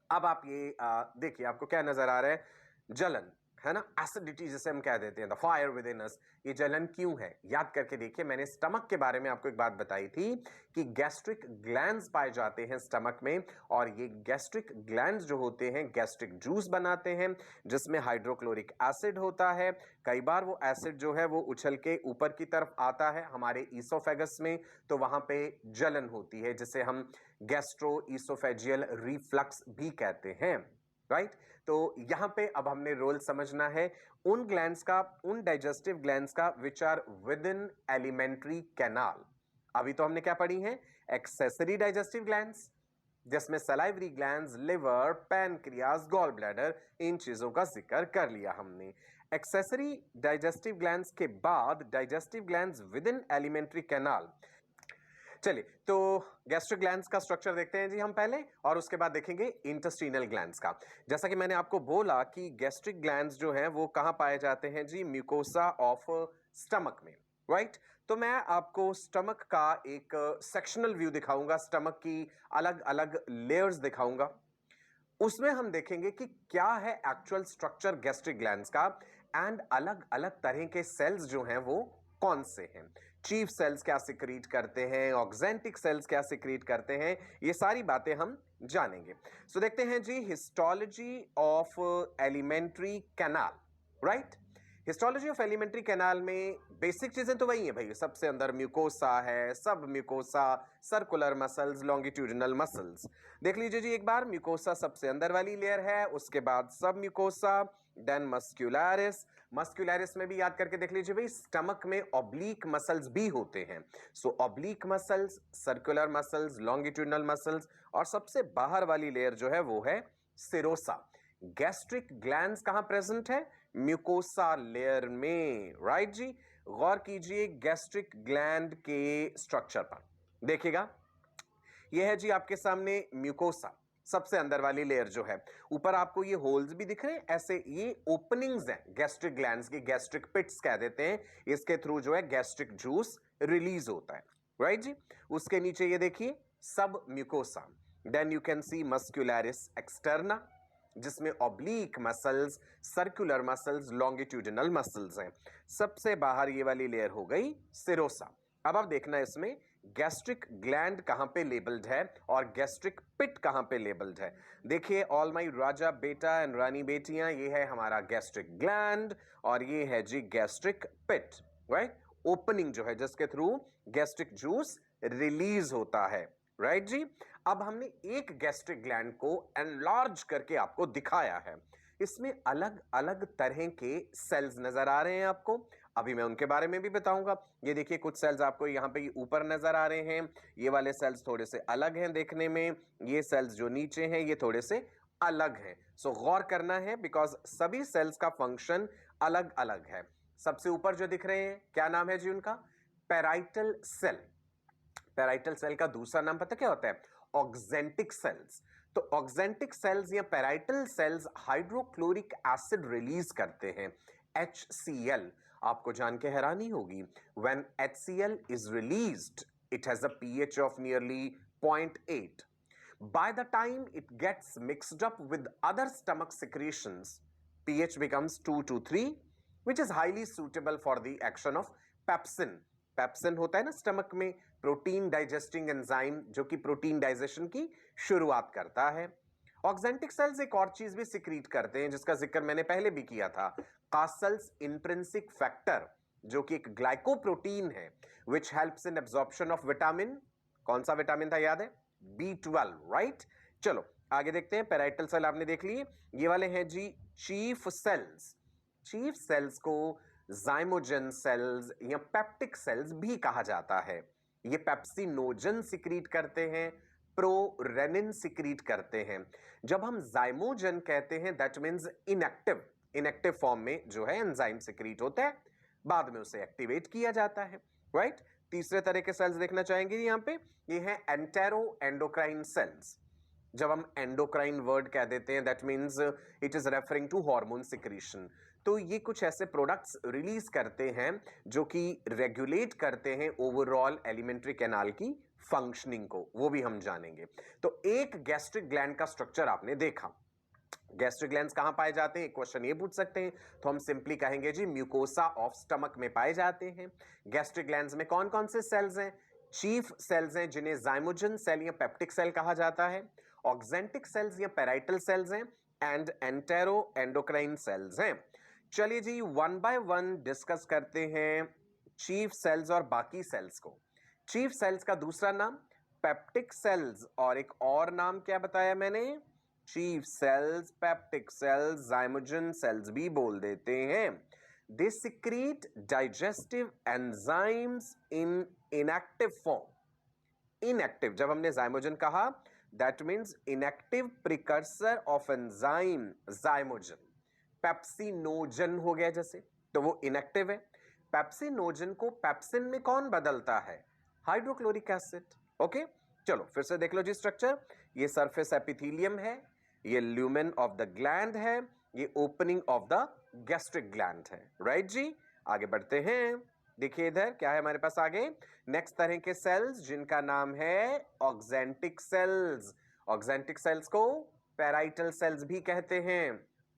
अब आप ये देखिए, आपको क्या नजर आ रहा है? जलन, है ना, एसिडिटी जिसे हम कह देते हैं, द फायर विद इन अस। ये जलन क्यों है? याद करके देखिए, मैंने स्टमक के बारे में आपको एक बात बताई थी कि गैस्ट्रिक ग्लैंड्स पाए जाते हैं स्टमक में, और ये गैस्ट्रिक ग्लैंड्स जो होते हैं गैस्ट्रिक जूस बनाते हैं, जिसमें हाइड्रोक्लोरिक एसिड होता है। कई बार वो एसिड जो है वो उछल के ऊपर की तरफ आता है हमारे ईसोफेगस में, तो वहां पे जलन होती है, जिसे हम गैस्ट्रो ईसोफेजियल रिफ्लक्स भी कहते हैं, राइट। तो यहां पे अब हमने रोल समझना है उन ग्लैंड्स का, उन डाइजेस्टिव ग्लैंड्स का which are within alimentary canal. अभी तो हमने क्या पढ़ी है? एक्सेसरी डाइजेस्टिव ग्लैंड्स, जिसमें salivary glands, liver, pancreas, gall bladder, इन चीजों का जिक्र कर लिया हमने। एक्सेसरी डाइजेस्टिव ग्लैंड्स के बाद digestive glands within alimentary canal. चलिए, तो गैस्ट्रिक ग्लैंड्स का स्ट्रक्चर देखते हैं जी हम पहले, और उसके बाद देखेंगे इंटेस्टिनल ग्लैंड्स का। जैसा कि मैंने आपको बोला कि गैस्ट्रिक ग्लैंड्स जो हैं वो कहां पाए जाते हैं जी? म्यूकोसा ऑफ स्टमक में, राइट। तो मैं आपको स्टमक का एक सेक्शनल व्यू दिखाऊंगा, स्टमक की अलग अलग लेयर्स दिखाऊंगा। उसमें हम देखेंगे कि क्या है एक्चुअल स्ट्रक्चर गैस्ट्रिक ग्लैंड्स का, एंड अलग अलग तरह के सेल्स जो हैं वो कौन से हैं, चीफ सेल्स क्या सिक्रीट करते हैं, ऑक्जेंटिक सेल्स क्या सिक्रीट करते हैं, ये सारी बातें हम जानेंगे। सो देखते हैं जी, histology of alimentary canal, right. Histology of alimentary canal में बेसिक चीजें तो वही है भाई, सबसे अंदर म्यूकोसा है, सब mucosa, circular muscles, longitudinal muscles. देख लीजिए जी एक बार, म्यूकोसा सबसे अंदर वाली लेयर है, उसके बाद सब म्यूकोसा, देन मस्क्यूलरिस। मस्क्यूलरिस में भी याद करके देख लीजिए भाई, स्टमक में ऑब्लिक मसल्स भी होते हैं। So oblique muscles, circular muscles, longitudinal muscles, और सबसे बाहर वाली लेयर जो है वो है सिरोसा। गैस्ट्रिक ग्लैंड्स कहां प्रेजेंट है? म्यूकोसा लेयर में, राइट जी। गौर कीजिए गैस्ट्रिक ग्लैंड के स्ट्रक्चर पर, देखिएगा यह है जी आपके सामने म्यूकोसा, सबसे अंदर वाली लेयर जो है। ऊपर आपको ये होल्स भी दिख रहे हैं, ऐसे ये ओपनिंग्स हैं गैस्ट्रिक ग्लैंड्स की, गैस्ट्रिक पिट्स कह देते हैं। इसके थ्रू जो है गैस्ट्रिक जूस रिलीज होता है, राइट जी। उसके नीचे ये देखिए सब mucosa, then you can see muscularis externa, जिसमें oblique muscles, circular muscles, longitudinal muscles हैं। सबसे बाहर ये वाली लेयर हो गई सिरोसा। अब आप देखना इसमें गैस्ट्रिक ग्लैंड कहां पे लेबल्ड है और गैस्ट्रिक पिट कहां पे लेबल्ड है। देखिए ऑल माई राजा बेटा एंड रानी बेटियां, ये है हमारा गैस्ट्रिक ग्लैंड और ये है जी गैस्ट्रिक पिट, राइट। ओपनिंग जो है जिसके थ्रू गैस्ट्रिक जूस रिलीज होता है, राइट जी। अब हमने एक गैस्ट्रिक ग्लैंड को एनलार्ज करके आपको दिखाया है, इसमें अलग अलग तरह के सेल्स नजर आ रहे हैं आपको, अभी मैं उनके बारे में भी बताऊंगा। ये देखिए कुछ सेल्स आपको यहाँ पे ऊपर नजर आ रहे हैं, ये वाले सेल्स थोड़े से अलग हैं देखने में, ये सेल्स जो नीचे हैं ये थोड़े से अलग हैं। सो गौर करना है बिकॉज सभी सेल्स का फंक्शन अलग अलग है। सबसे ऊपर जो दिख रहे हैं क्या नाम है जी उनका? Parietal cell. पैराइटल सेल का दूसरा नाम पता क्या होता है? Oxyntic cells. तो ऑक्जेंटिक सेल्स या parietal cells hydrochloric acid release करते हैं, HCl। आपको जान के हैरानी होगी, when HCl is released it has a pH of nearly 0.8. By the time it gets mixed up with other stomach secretions, pH becomes 2 to 3, which is highly suitable for the action of pepsin. Pepsin होता है ना stomach में, protein digesting enzyme जो कि protein digestion की शुरुआत करता है। ऑक्जेंटिक सेल्स एक और चीज भी सिक्रीट करते हैं जिसका जिक्र मैंने पहले भी किया था, कासल्स इंट्रिंसिक फैक्टर, जो कि एक ग्लाइकोप्रोटीन है which helps in absorption of vitamin. कौन सा विटामिन था याद है? B12, right. चलो आगे देखते हैं। पैराइटल सेल आपने देख लिए, ये वाले हैं जी चीफ सेल्स। चीफ सेल्स को जाइमोजन सेल्स या पेप्टिक सेल्स भी कहा जाता है। ये पेप्सिनोजन सिक्रीट करते हैं, प्रोरेनिन सिक्रीट करते हैं। जब हम जाइमोजन कहते हैं that means inactive, inactive form में जो है एंजाइम सिक्रीट होता है, बाद में उसे एक्टिवेट किया जाता है, राइट। तीसरे तरह के सेल्स देखना चाहेंगे यहाँ पे, ये है एंटेरो एंडोक्राइन सेल्स। जब हम एंडोक्राइन वर्ड कह देते हैं that means it is referring to hormone secretion. तो ये कुछ ऐसे प्रोडक्ट्स रिलीज करते हैं जो कि रेगुलेट करते हैं ओवरऑल एलिमेंट्री कैनाल की फंक्शनिंग को, वो भी हम जानेंगे। तो एक गैस्ट्रिक ग्लैंड का स्ट्रक्चर आपने देखा। गैस्ट्रिक ग्लैंड्स कहां पाए जाते हैं? एक क्वेश्चन ये पूछ सकते हैं, तो हम सिंपली कहेंगे जी म्यूकोसा ऑफ स्टमक में पाए जाते हैं। गैस्ट्रिक ग्लैंड्स में कौन कौन से सेल्स हैं? चीफ सेल्स हैं जिन्हें जाइमोजन सेल या पेप्टिक सेल कहा जाता है, ऑक्जेंटिक सेल्स या पैराइटल सेल्स हैं, एंड एंटेरो एंडोक्राइन सेल्स हैं। चलिए जी वन बाय वन डिस्कस करते हैं चीफ सेल्स और बाकी सेल्स को। चीफ सेल्स का दूसरा नाम पेप्टिक सेल्स, और एक और नाम क्या बताया मैंने? Chief cells, peptic cells, zymogen cells भी बोल देते हैं। They secrete digestive enzymes in inactive form. Inactive, जब हमने जाइमोजन कहा that means inactive precursor of enzyme zymogen. Pepsinogen हो गया जैसे, तो वो इनएक्टिव है। पेप्सिनोजन को पेप्सिन में कौन बदलता है? Hydrochloric acid. ओके, चलो फिर से देख लो जी स्ट्रक्चर। ये सरफेस एपिथेलियम है, ये ल्यूमेन ऑफ द ग्लैंड है, ये opening of the gastric gland है, राइट जी। आगे बढ़ते हैं, देखिए इधर क्या है हमारे पास आगे। नेक्स्ट तरह के सेल्स जिनका नाम है ऑक्जेंटिक सेल्स। ऑक्जेंटिक सेल्स को पैराइटल सेल्स भी कहते हैं।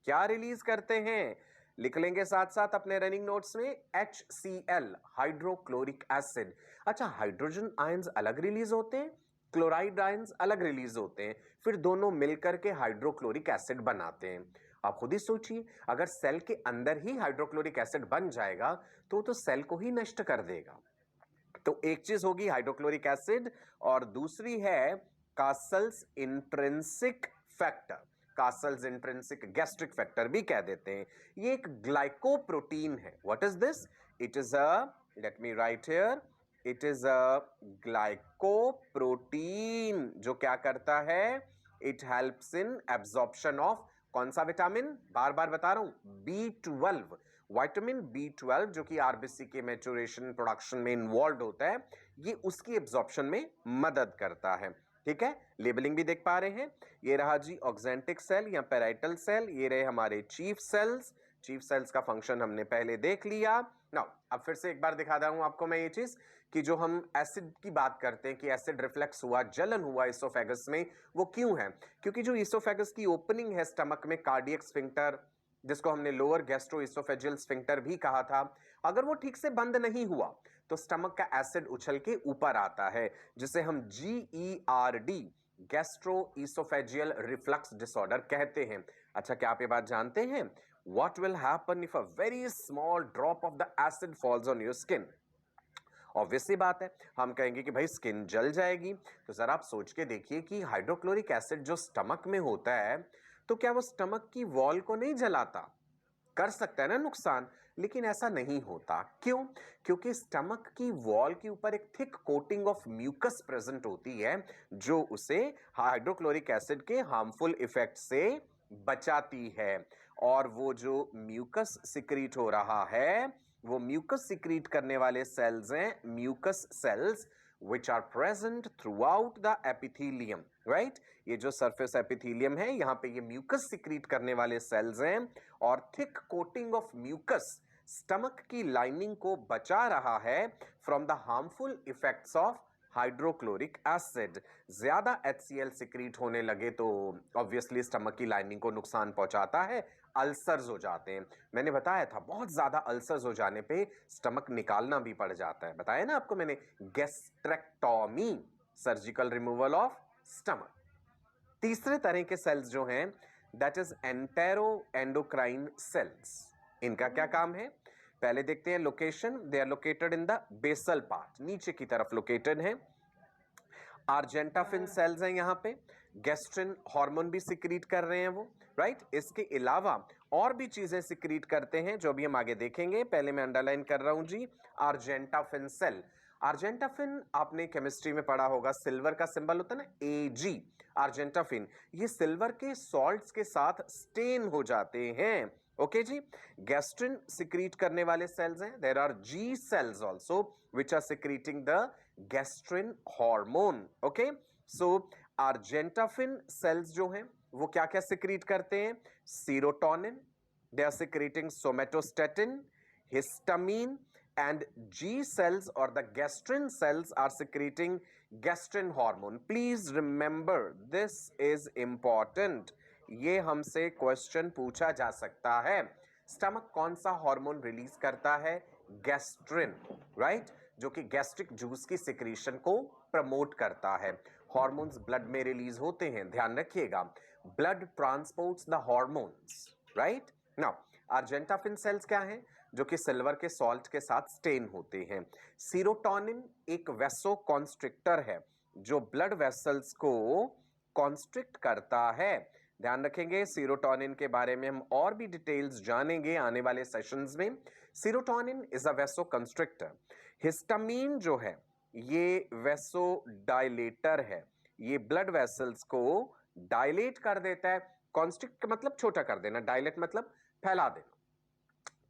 क्या रिलीज करते हैं? लिख लेंगे साथ साथ अपने रनिंग नोट्स में, HCl, हाइड्रोक्लोरिक एसिड। अच्छा, हाइड्रोजन आयंस अलग रिलीज होते हैं, क्लोराइड आयंस अलग रिलीज होते हैं, फिर दोनों मिलकर के हाइड्रोक्लोरिक एसिड बनाते हैं। आप खुद ही सोचिए, अगर सेल के अंदर ही हाइड्रोक्लोरिक एसिड बन जाएगा तो सेल को ही नष्ट कर देगा। तो एक चीज होगी हाइड्रोक्लोरिक एसिड, और दूसरी है castles intrinsic factor. Castles intrinsic gastric factor भी कह देते हैं। ये एक ग्लाइकोप्रोटीन है। What is this? It is a, let me right here, it is a glycoprotein जो क्या करता है? It helps in absorption of कौन सा विटामिन? बार बार बता रहा हूं, B12। विटामिन B12 जो कि आरबीसी के मैच्योरेशन प्रोडक्शन में इन्वॉल्व होता है, ये उसकी एब्जॉर्प्शन में मदद करता है। ठीक है, लेबलिंग भी देख पा रहे हैं। ये रहा जी ऑक्जेंटिक सेल या पैराइटल सेल, ये रहे हमारे चीफ सेल्स। चीफ सेल्स का फंक्शन हमने पहले देख लिया। नाउ अब फिर से एक बार दिखा रहा हूं आपको मैं ये चीज, कि जो हम एसिड की बात करते हैं कि एसिड रिफ्लेक्स हुआ, जलन हुआ इसोफेगस में, वो क्यों है? क्योंकि जो इसोफेगस की ओपनिंग है स्टमक में, कार्डियक स्फिंक्टर, जिसको हमने लोअर गैस्ट्रो इसोफेजियल स्फिंक्टर भी कहा था, अगर वो ठीक से बंद नहीं हुआ तो स्टमक का एसिड उछल के ऊपर आता है, जिसे हम GERD, gastro oesophageal reflux disorder कहते हैं। अच्छा, क्या आप ये बात जानते हैं? What will happen if a very small drop of the acid falls on your skin? Obvious सी बात है, हम कहेंगे कि भाई स्किन जल जाएगी। तो जरा आप सोच के देखिए कि हाइड्रोक्लोरिक एसिड जो स्टमक में होता है, तो क्या वो स्टमक की वॉल को नहीं जलाता? कर सकता है ना नुकसान, लेकिन ऐसा नहीं होता। क्यों? क्योंकि स्टमक की वॉल के ऊपर एक thick coating of mucus present होती है जो उसे हाइड्रोक्लोरिक एसिड के हार्मफुल इफेक्ट से बचाती है। और वो जो म्यूकस सिक्रीट हो रहा है वो म्यूकस सिक्रीट करने वाले सेल्स हैं mucus cells which are present throughout the epithelium, right? ये जो सरफेस एपिथेलियम है यहाँ पे ये म्यूकस सिक्रीट करने वाले सेल्स हैं और thick coating of mucus stomach की लाइनिंग को बचा रहा है from the harmful effects of hydrochloric acid. ज्यादा HCl सिक्रीट होने लगे तो ऑब्वियसली स्टमक की लाइनिंग को नुकसान पहुंचाता है, अल्सर्स हो जाते हैं। मैंने बताया था बहुत ज्यादा अल्सर्स हो जाने पे स्टमक निकालना भी पड़ जाता है, बताया ना आपको मैंने, gastrectomy, surgical removal of stomach. तीसरे तरह के सेल्स जो हैं that is enteroendocrine cells. इनका क्या काम है? पहले देखते हैं location. They are located in the basal part, नीचे की तरफ लोकेटेड है। आर्जेंटाफिन सेल्स हैं यहाँ पे, गैस्ट्रिन हार्मोन भी सिक्रीट कर रहे हैं वो, राइट? इसके अलावा और भी चीजें सिक्रीट करते हैं जो भी हम आगे देखेंगे। पहले मैं अंडरलाइन कर रहा हूं जी, आर्जेंटाफिन सेल। आर्जेंटाफिन आपने केमिस्ट्री में पढ़ा होगा, सिल्वर का सिंबल होता है ना Ag, आर्जेंटाफिन। ये सिल्वर के सॉल्ट्स के साथ स्टेन हो जाते हैं। ओके जी। गैस्ट्रिन सिक्रीट करने वाले सेल्स हैं, there are G cells also which are secreting the gastrin hormone. Okay, so argentaffin cells जो हैं वो क्या क्या सिक्रीट करते हैं? Serotonin, they are secreting somatostatin, histamine, and G cells or the gastrin cells are secreting gastrin hormone. Please remember this is important. ये हमसे question पूछा जा सकता है। स्टमक कौन सा हार्मोन रिलीज करता है? Gastrin, right? जो कि गैस्ट्रिक जूस की सिक्रीशन को प्रमोट करता है। हार्मोन्स ब्लड में रिलीज होते हैं, ध्यान रखिएगा। Blood transports the hormones, right? Now argentaffin cells क्या है? जो कि सिल्वर के सॉल्ट के साथ स्टेन होते हैं। सीरोटोनिन एक वेसो कॉन्स्ट्रिक्टर है जो ब्लड वेसल्स को कॉन्स्ट्रिक्ट करता है। ध्यान रखेंगे, सीरोटोनिन के बारे में हम और भी डिटेल्स जानेंगे आने वाले सेशंस में। Serotonin is a वेसो constrictor. Histamine जो है ये वेसो डायलेटर है, ये ब्लड वेसल्स को डायलेट कर देता है। कॉन्स्ट्रिक्ट मतलब छोटा कर देना, डायलेट मतलब फैला देना।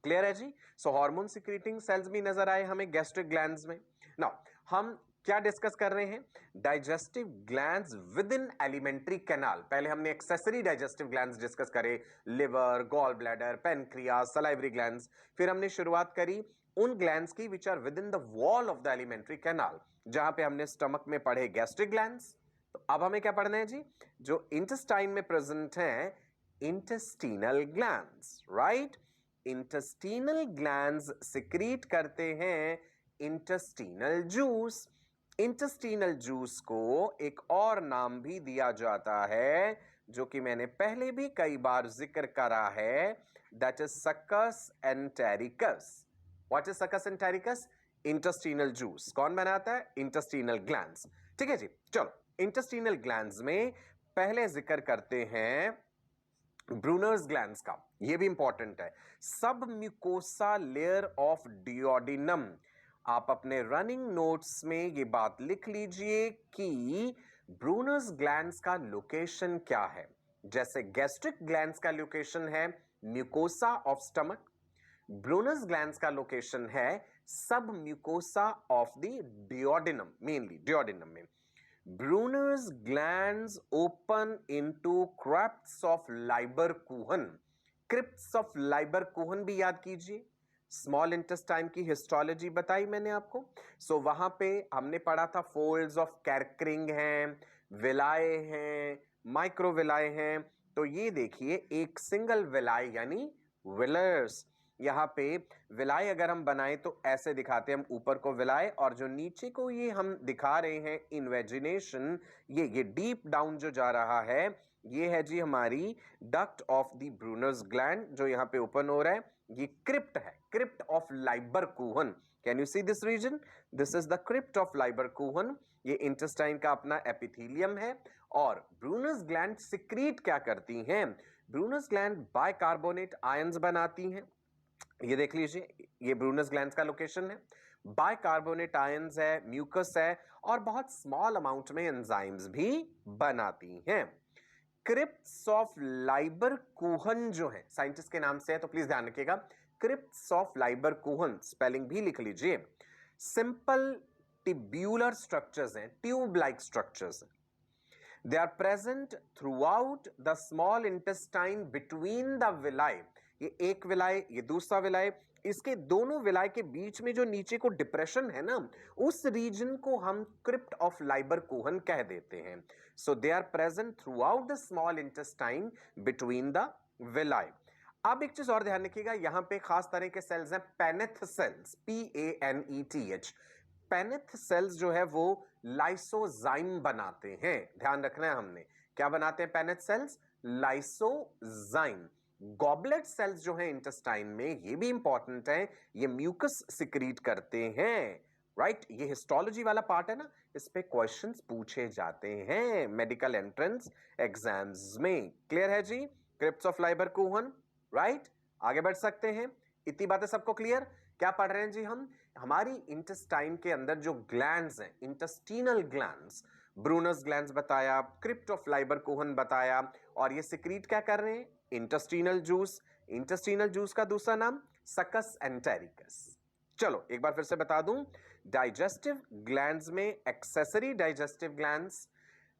क्लियर है जी? सो हार्मोन सिक्रीटिंग सेल्स भी नजर आए हमें गैस्ट्रिक ग्लैंड्स में। नाउ हम क्या डिस्कस कर रहे हैं? Digestive glands within alimentary canal. पहले हमने एक्सेसरी डाइजेस्टिव ग्लैंड्स डिस्कस करे, liver, gall bladder, pancreas, salivary glands. फिर हमने शुरुआत करी उन ग्लैंड्स की which are within the wall of the alimentary canal, जहां पे हमने स्टमक में पढ़े गैस्ट्रिक ग्लैंड्स। तो अब हमें क्या पढ़ना है जी? जो इंटेस्टाइन में प्रेजेंट है intestinal glands, right? Intestinal glands secrete करते हैं इंटेस्टिनल जूस। इंटेस्टिनल जूस को एक और नाम भी दिया जाता है जो कि मैंने पहले भी कई बार जिक्र करा है, that is succus entericus. What is succus entericus? Intestinal juice कौन बनाता है? Intestinal glands. ठीक है जी, चलो इंटेस्टिनल ग्लैंड्स में पहले जिक्र करते हैं ब्रूनर्स ग्लैंड्स का। ये भी इंपॉर्टेंट है। सब म्यूकोसा लेयर ऑफ डियोडिनम। आप अपने रनिंग नोट्स में ये बात लिख लीजिए कि ब्रूनर्स ग्लैंड्स का लोकेशन क्या है। जैसे गैस्ट्रिक ग्लैंड्स का लोकेशन है mucosa of stomach, Brunner's glands का लोकेशन है सब म्यूकोसा ऑफ द डियोडिनम, मेनली डियोडिनम में। Brunner's glands open into crypts of Leiberkuchen. Crypts of Leiberkuchen भी याद कीजिए। स्मॉल इंटेस्टाइन की हिस्टोलॉजी बताई मैंने आपको। सो वहां पे हमने पढ़ा था फोल्ड्स ऑफ कैरक्रिंग हैं, विलाए हैं, माइक्रोविलाए हैं। तो ये देखिए एक सिंगल विलाय यानी विलर्स। यहाँ पे विलाय अगर हम बनाएं तो ऐसे दिखाते हैं हम, ऊपर को विलाय और जो नीचे को ये हम दिखा रहे हैं इन्वेजिनेशन, ये डीप डाउन जो जा रहा है ये है जी हमारी duct of the Brunner's gland जो यहाँ पे ओपन हो रहा है। ये क्रिप्ट है, crypt of Lieberkühn. Can you see this region? This is the crypt of Lieberkühn. ये इंटेस्टाइन का अपना एपिथेलियम है और ब्रूनस ग्लैंड सिक्रीट क्या करती हैं? ब्रूनस ग्लैंड बाइकार्बोनेट आयंस बनाती हैं। ये देख लीजिए, ये ब्रूनस ग्लैंड्स का लोकेशन है। बाइकार्बोनेट आयंस है, म्यूकस है और बहुत स्मॉल अमाउंट में एंजाइम्स भी बनाती हैं। क्रिप्स ऑफ लाइबरकुहन जो है साइंटिस्ट के नाम से है, तो प्लीज ध्यान रखिएगा, क्रिप्स ऑफ लाइबरकुहन, स्पेलिंग भी लिख लीजिए। सिंपल टिब्यूलर स्ट्रक्चर्स हैं, ट्यूब लाइक स्ट्रक्चर्स हैं। They are present throughout the small intestine between the villi. ये एक विलाय, ये दूसरा विलाय, इसके दोनों विलाय के बीच में जो नीचे को डिप्रेशन है ना, उस रीजन को हम क्रिप्ट ऑफ लाइबरकुहन कह देते हैं। So they are present throughout the small intestine between the villi. अब एक चीज और ध्यान रखिएगा, यहां पे खास तरह के सेल्स हैं, पेनेथ सेल्स, PANETH। पेनेथ सेल्स जो है वो लाइसोजाइम बनाते हैं, ध्यान रखना है हमने, क्या बनाते हैं पेनेथ सेल्स? लाइसोजाइम। गॉबलेट सेल्स जो है इंटेस्टाइन में, ये भी इंपॉर्टेंट है, ये म्यूकस सिक्रीट करते हैं, राइट? ये हिस्टोलॉजी वाला पार्ट है ना, इस पे क्वेश्चंस पूछे जाते हैं मेडिकल एंट्रेंस एग्जाम्स में। क्लियर है जी? Crypts of Lieberkühn, right? आगे बढ़ सकते हैं। इतनी बातें सबको क्लियर? क्या पढ़ रहे हैं जी हम? हमारी इंटेस्टाइन के अंदर जो ग्लैंड्स हैं, इंटेस्टिनल ग्लैंड्स, ब्रूनस ग्लैंड्स बताया, क्रिप्ट ऑफ लाइबरकुहन बताया, और ये सिक्रीट क्या कर रहे हैं? Intestinal juice. इंटेस्टिनल जूस का दूसरा नाम सकस एंटेरिकस। चलो एक बार फिर से बता दूं, डाइजेस्टिव ग्लैंड्स में एक्सेसरी डाइजेस्टिव ग्लैंड्स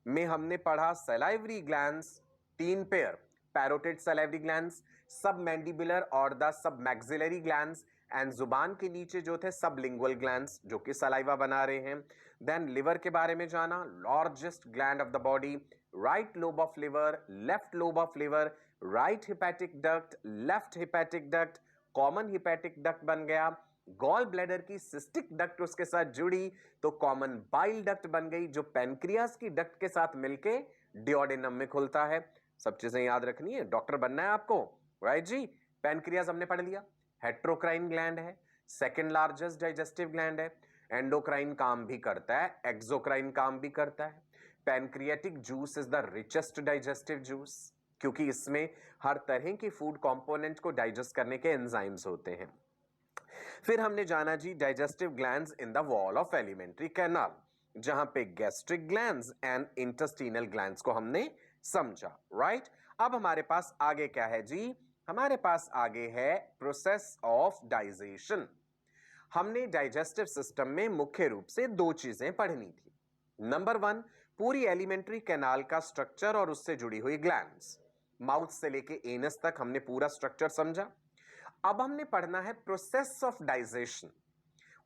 में हमने पढ़ा salivary glands, 3 pair, parotid salivary glands, सब मैंडिबुलर और the sub maxillary glands, and जुबान के नीचे जो थे सबलिंगुअल ग्लैंड्स जो कि सलाइवा बना रहे हैं। देन लिवर के बारे में जाना, largest gland of the body, right lobe of liver, left lobe of liver, right hepatic duct, left hepatic duct, common hepatic duct बन गया। गॉल ब्लैडर की सिस्टिक डक्ट उसके साथ जुड़ी तो कॉमन बाइल डक्ट बन गई, जो पेनक्रियास की डक्ट के साथ मिलके डिओडेनम में खुलता है। सब चीजें याद रखनी है, डॉक्टर बनना है आपको, राइट जी? पेनक्रियास हमने पढ़ लिया, हेट्रोक्राइन ग्लैंड है, सेकेंड लार्जेस्ट डाइजेस्टिव ग्लैंड है, एंडोक्राइन काम भी करता है, एक्सोक्राइन काम भी करता है। Pancreatic juice is the richest digestive juice, क्योंकि इसमें हर तरह की फूड कंपोनेंट को डाइजेस्ट करने के एंजाइम्स होते हैं। फिर हमने जाना जी digestive glands in the wall of alimentary canal, जहां पे gastric glands and intestinal glands को हमने समझा, राइट? अब हमारे पास आगे क्या है जी? हमारे पास आगे है प्रोसेस ऑफ डाइजेशन। हमने डाइजेस्टिव सिस्टम में मुख्य रूप से 2 चीजें पढ़नी थी। नंबर 1, पूरी एलिमेंट्री कैनाल का स्ट्रक्चर और उससे जुड़ी हुई ग्लैंड्स, माउथ से लेके एनस तक हमने पूरा स्ट्रक्चर समझा। अब हमने पढ़ना है process of digestion.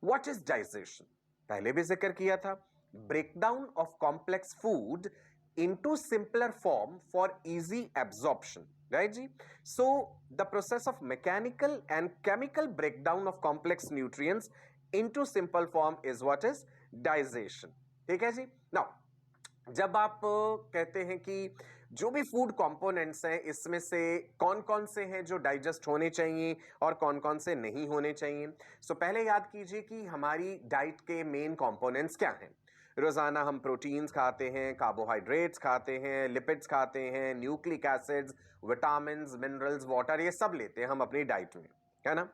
What is digestion? पहले भी जिक्र किया था, breakdown of complex food into simpler form for easy absorption, right जी? So the process of mechanical and chemical breakdown of complex nutrients into simple form is what is digestion. ठीक है जी? Now जब आप कहते हैं कि जो भी फूड कंपोनेंट्स हैं इसमें से कौन कौन से हैं जो डाइजेस्ट होने चाहिए और कौन कौन से नहीं होने चाहिए, सो पहले याद कीजिए कि हमारी डाइट के मेन कंपोनेंट्स क्या हैं। रोजाना हम प्रोटीन्स खाते हैं, कार्बोहाइड्रेट्स खाते हैं, लिपिड्स खाते हैं, nucleic acids, vitamins, minerals, water, ये सब लेते हैं हम अपनी डाइट में, है ना?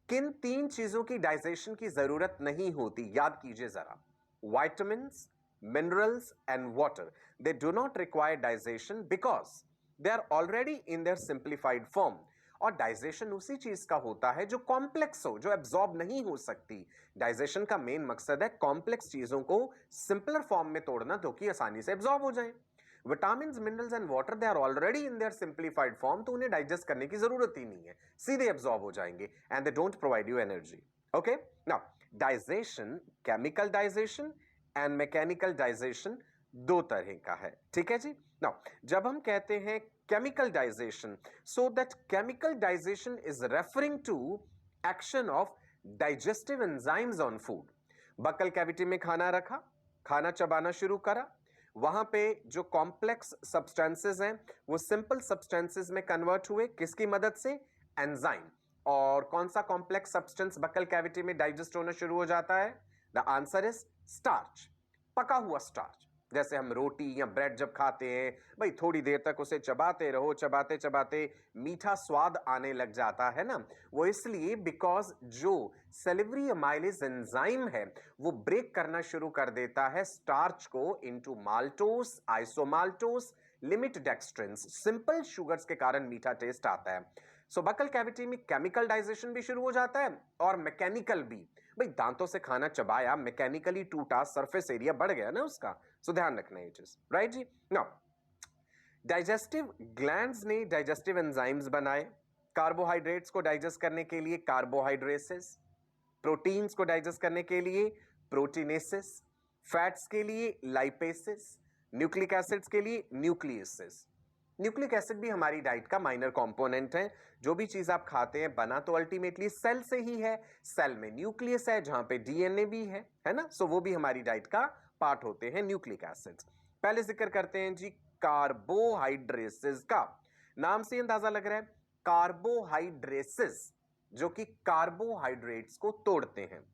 किन 3 चीजों की डाइजेशन की जरूरत नहीं होती, याद कीजिए जरा। Vitamins, minerals and water, they do not require digestion because they are already in their simplified form। और डाइजेशन उसी चीज का होता है जो कॉम्प्लेक्स हो, जो एब्जॉर्ब नहीं हो सकती। डाइजेशन का मेन मकसद है कॉम्प्लेक्स चीजों को सिंपलर फॉर्म में तोड़ना तो कि आसानी से एब्जॉर्ब हो जाए। Vitamins, minerals and water they are already in their simplified form, तो उन्हें डाइजेस्ट करने की जरूरत ही नहीं है, सीधे एब्जॉर्ब हो जाएंगे and they don't provide you energy. Okay, now digestion, chemical digestion and mechanical digestion 2 तरह का है, ठीक है जी? नाउ जब हम कहते हैं chemical digestion, so that chemical digestion is referring to action of digestive enzymes on food. Buccal cavity में खाना रखा, खाना चबाना शुरू करा, वहां पे जो कॉम्प्लेक्स सब्सटेंसेस हैं वो सिंपल सब्सटेंसेस में कन्वर्ट हुए, किसकी मदद से? एंजाइम। और कौन सा कॉम्प्लेक्स सब्सटेंस बकल कैविटी में डाइजेस्ट होना शुरू हो जाता है? द आंसर इज स्टार्च, पका हुआ स्टार्च। जैसे हम रोटी या ब्रेड जब खाते हैं, भाई थोड़ी देर तक उसे चबाते रहो, चबाते चबाते मीठा स्वाद आने लग जाता है ना। वो इसलिए बिकॉज जो सेलिवरी अमाइलेज एंजाइम है वो ब्रेक करना शुरू कर देता है स्टार्च को into maltose, isomaltose, limit dextrins, simple sugars के कारण मीठा टेस्ट आता है। सो बकल कैविटी में केमिकल डाइजेशन भी शुरू हो जाता है और मैकेनिकल भी। भाई दांतों से खाना चबाया, मैकेनिकली टूटा, सरफेस एरिया बढ़ गया ना उसका। सो ध्यान रखना ये चीज, राइट जी। नाउ डाइजेस्टिव ग्लैंड्स ने डाइजेस्टिव एंजाइम्स बनाए, कार्बोहाइड्रेट्स को डाइजेस्ट करने के लिए कार्बोहाइड्रेसेस, प्रोटीन्स को डाइजेस्ट करने के लिए प्रोटीनेसिस, फैट्स के लिए लाइपेसिस, न्यूक्लिक एसिड्स के लिए न्यूक्लियसिस। न्यूक्लिक एसिड भी हमारी डाइट का माइनर कंपोनेंट है। जो भी चीज आप खाते हैं बना तो अल्टीमेटली सेल से ही है, सेल में न्यूक्लियस है जहां पे डीएनए भी है ना। सो वो भी हमारी डाइट का पार्ट होते हैं न्यूक्लिक एसिड्स। पहले जिक्र करते हैं जी कार्बोहाइड्रेसिस का। नाम से अंदाजा लग रहा है, कार्बोहाइड्रेसिस जो कि कार्बोहाइड्रेट्स को तोड़ते हैं।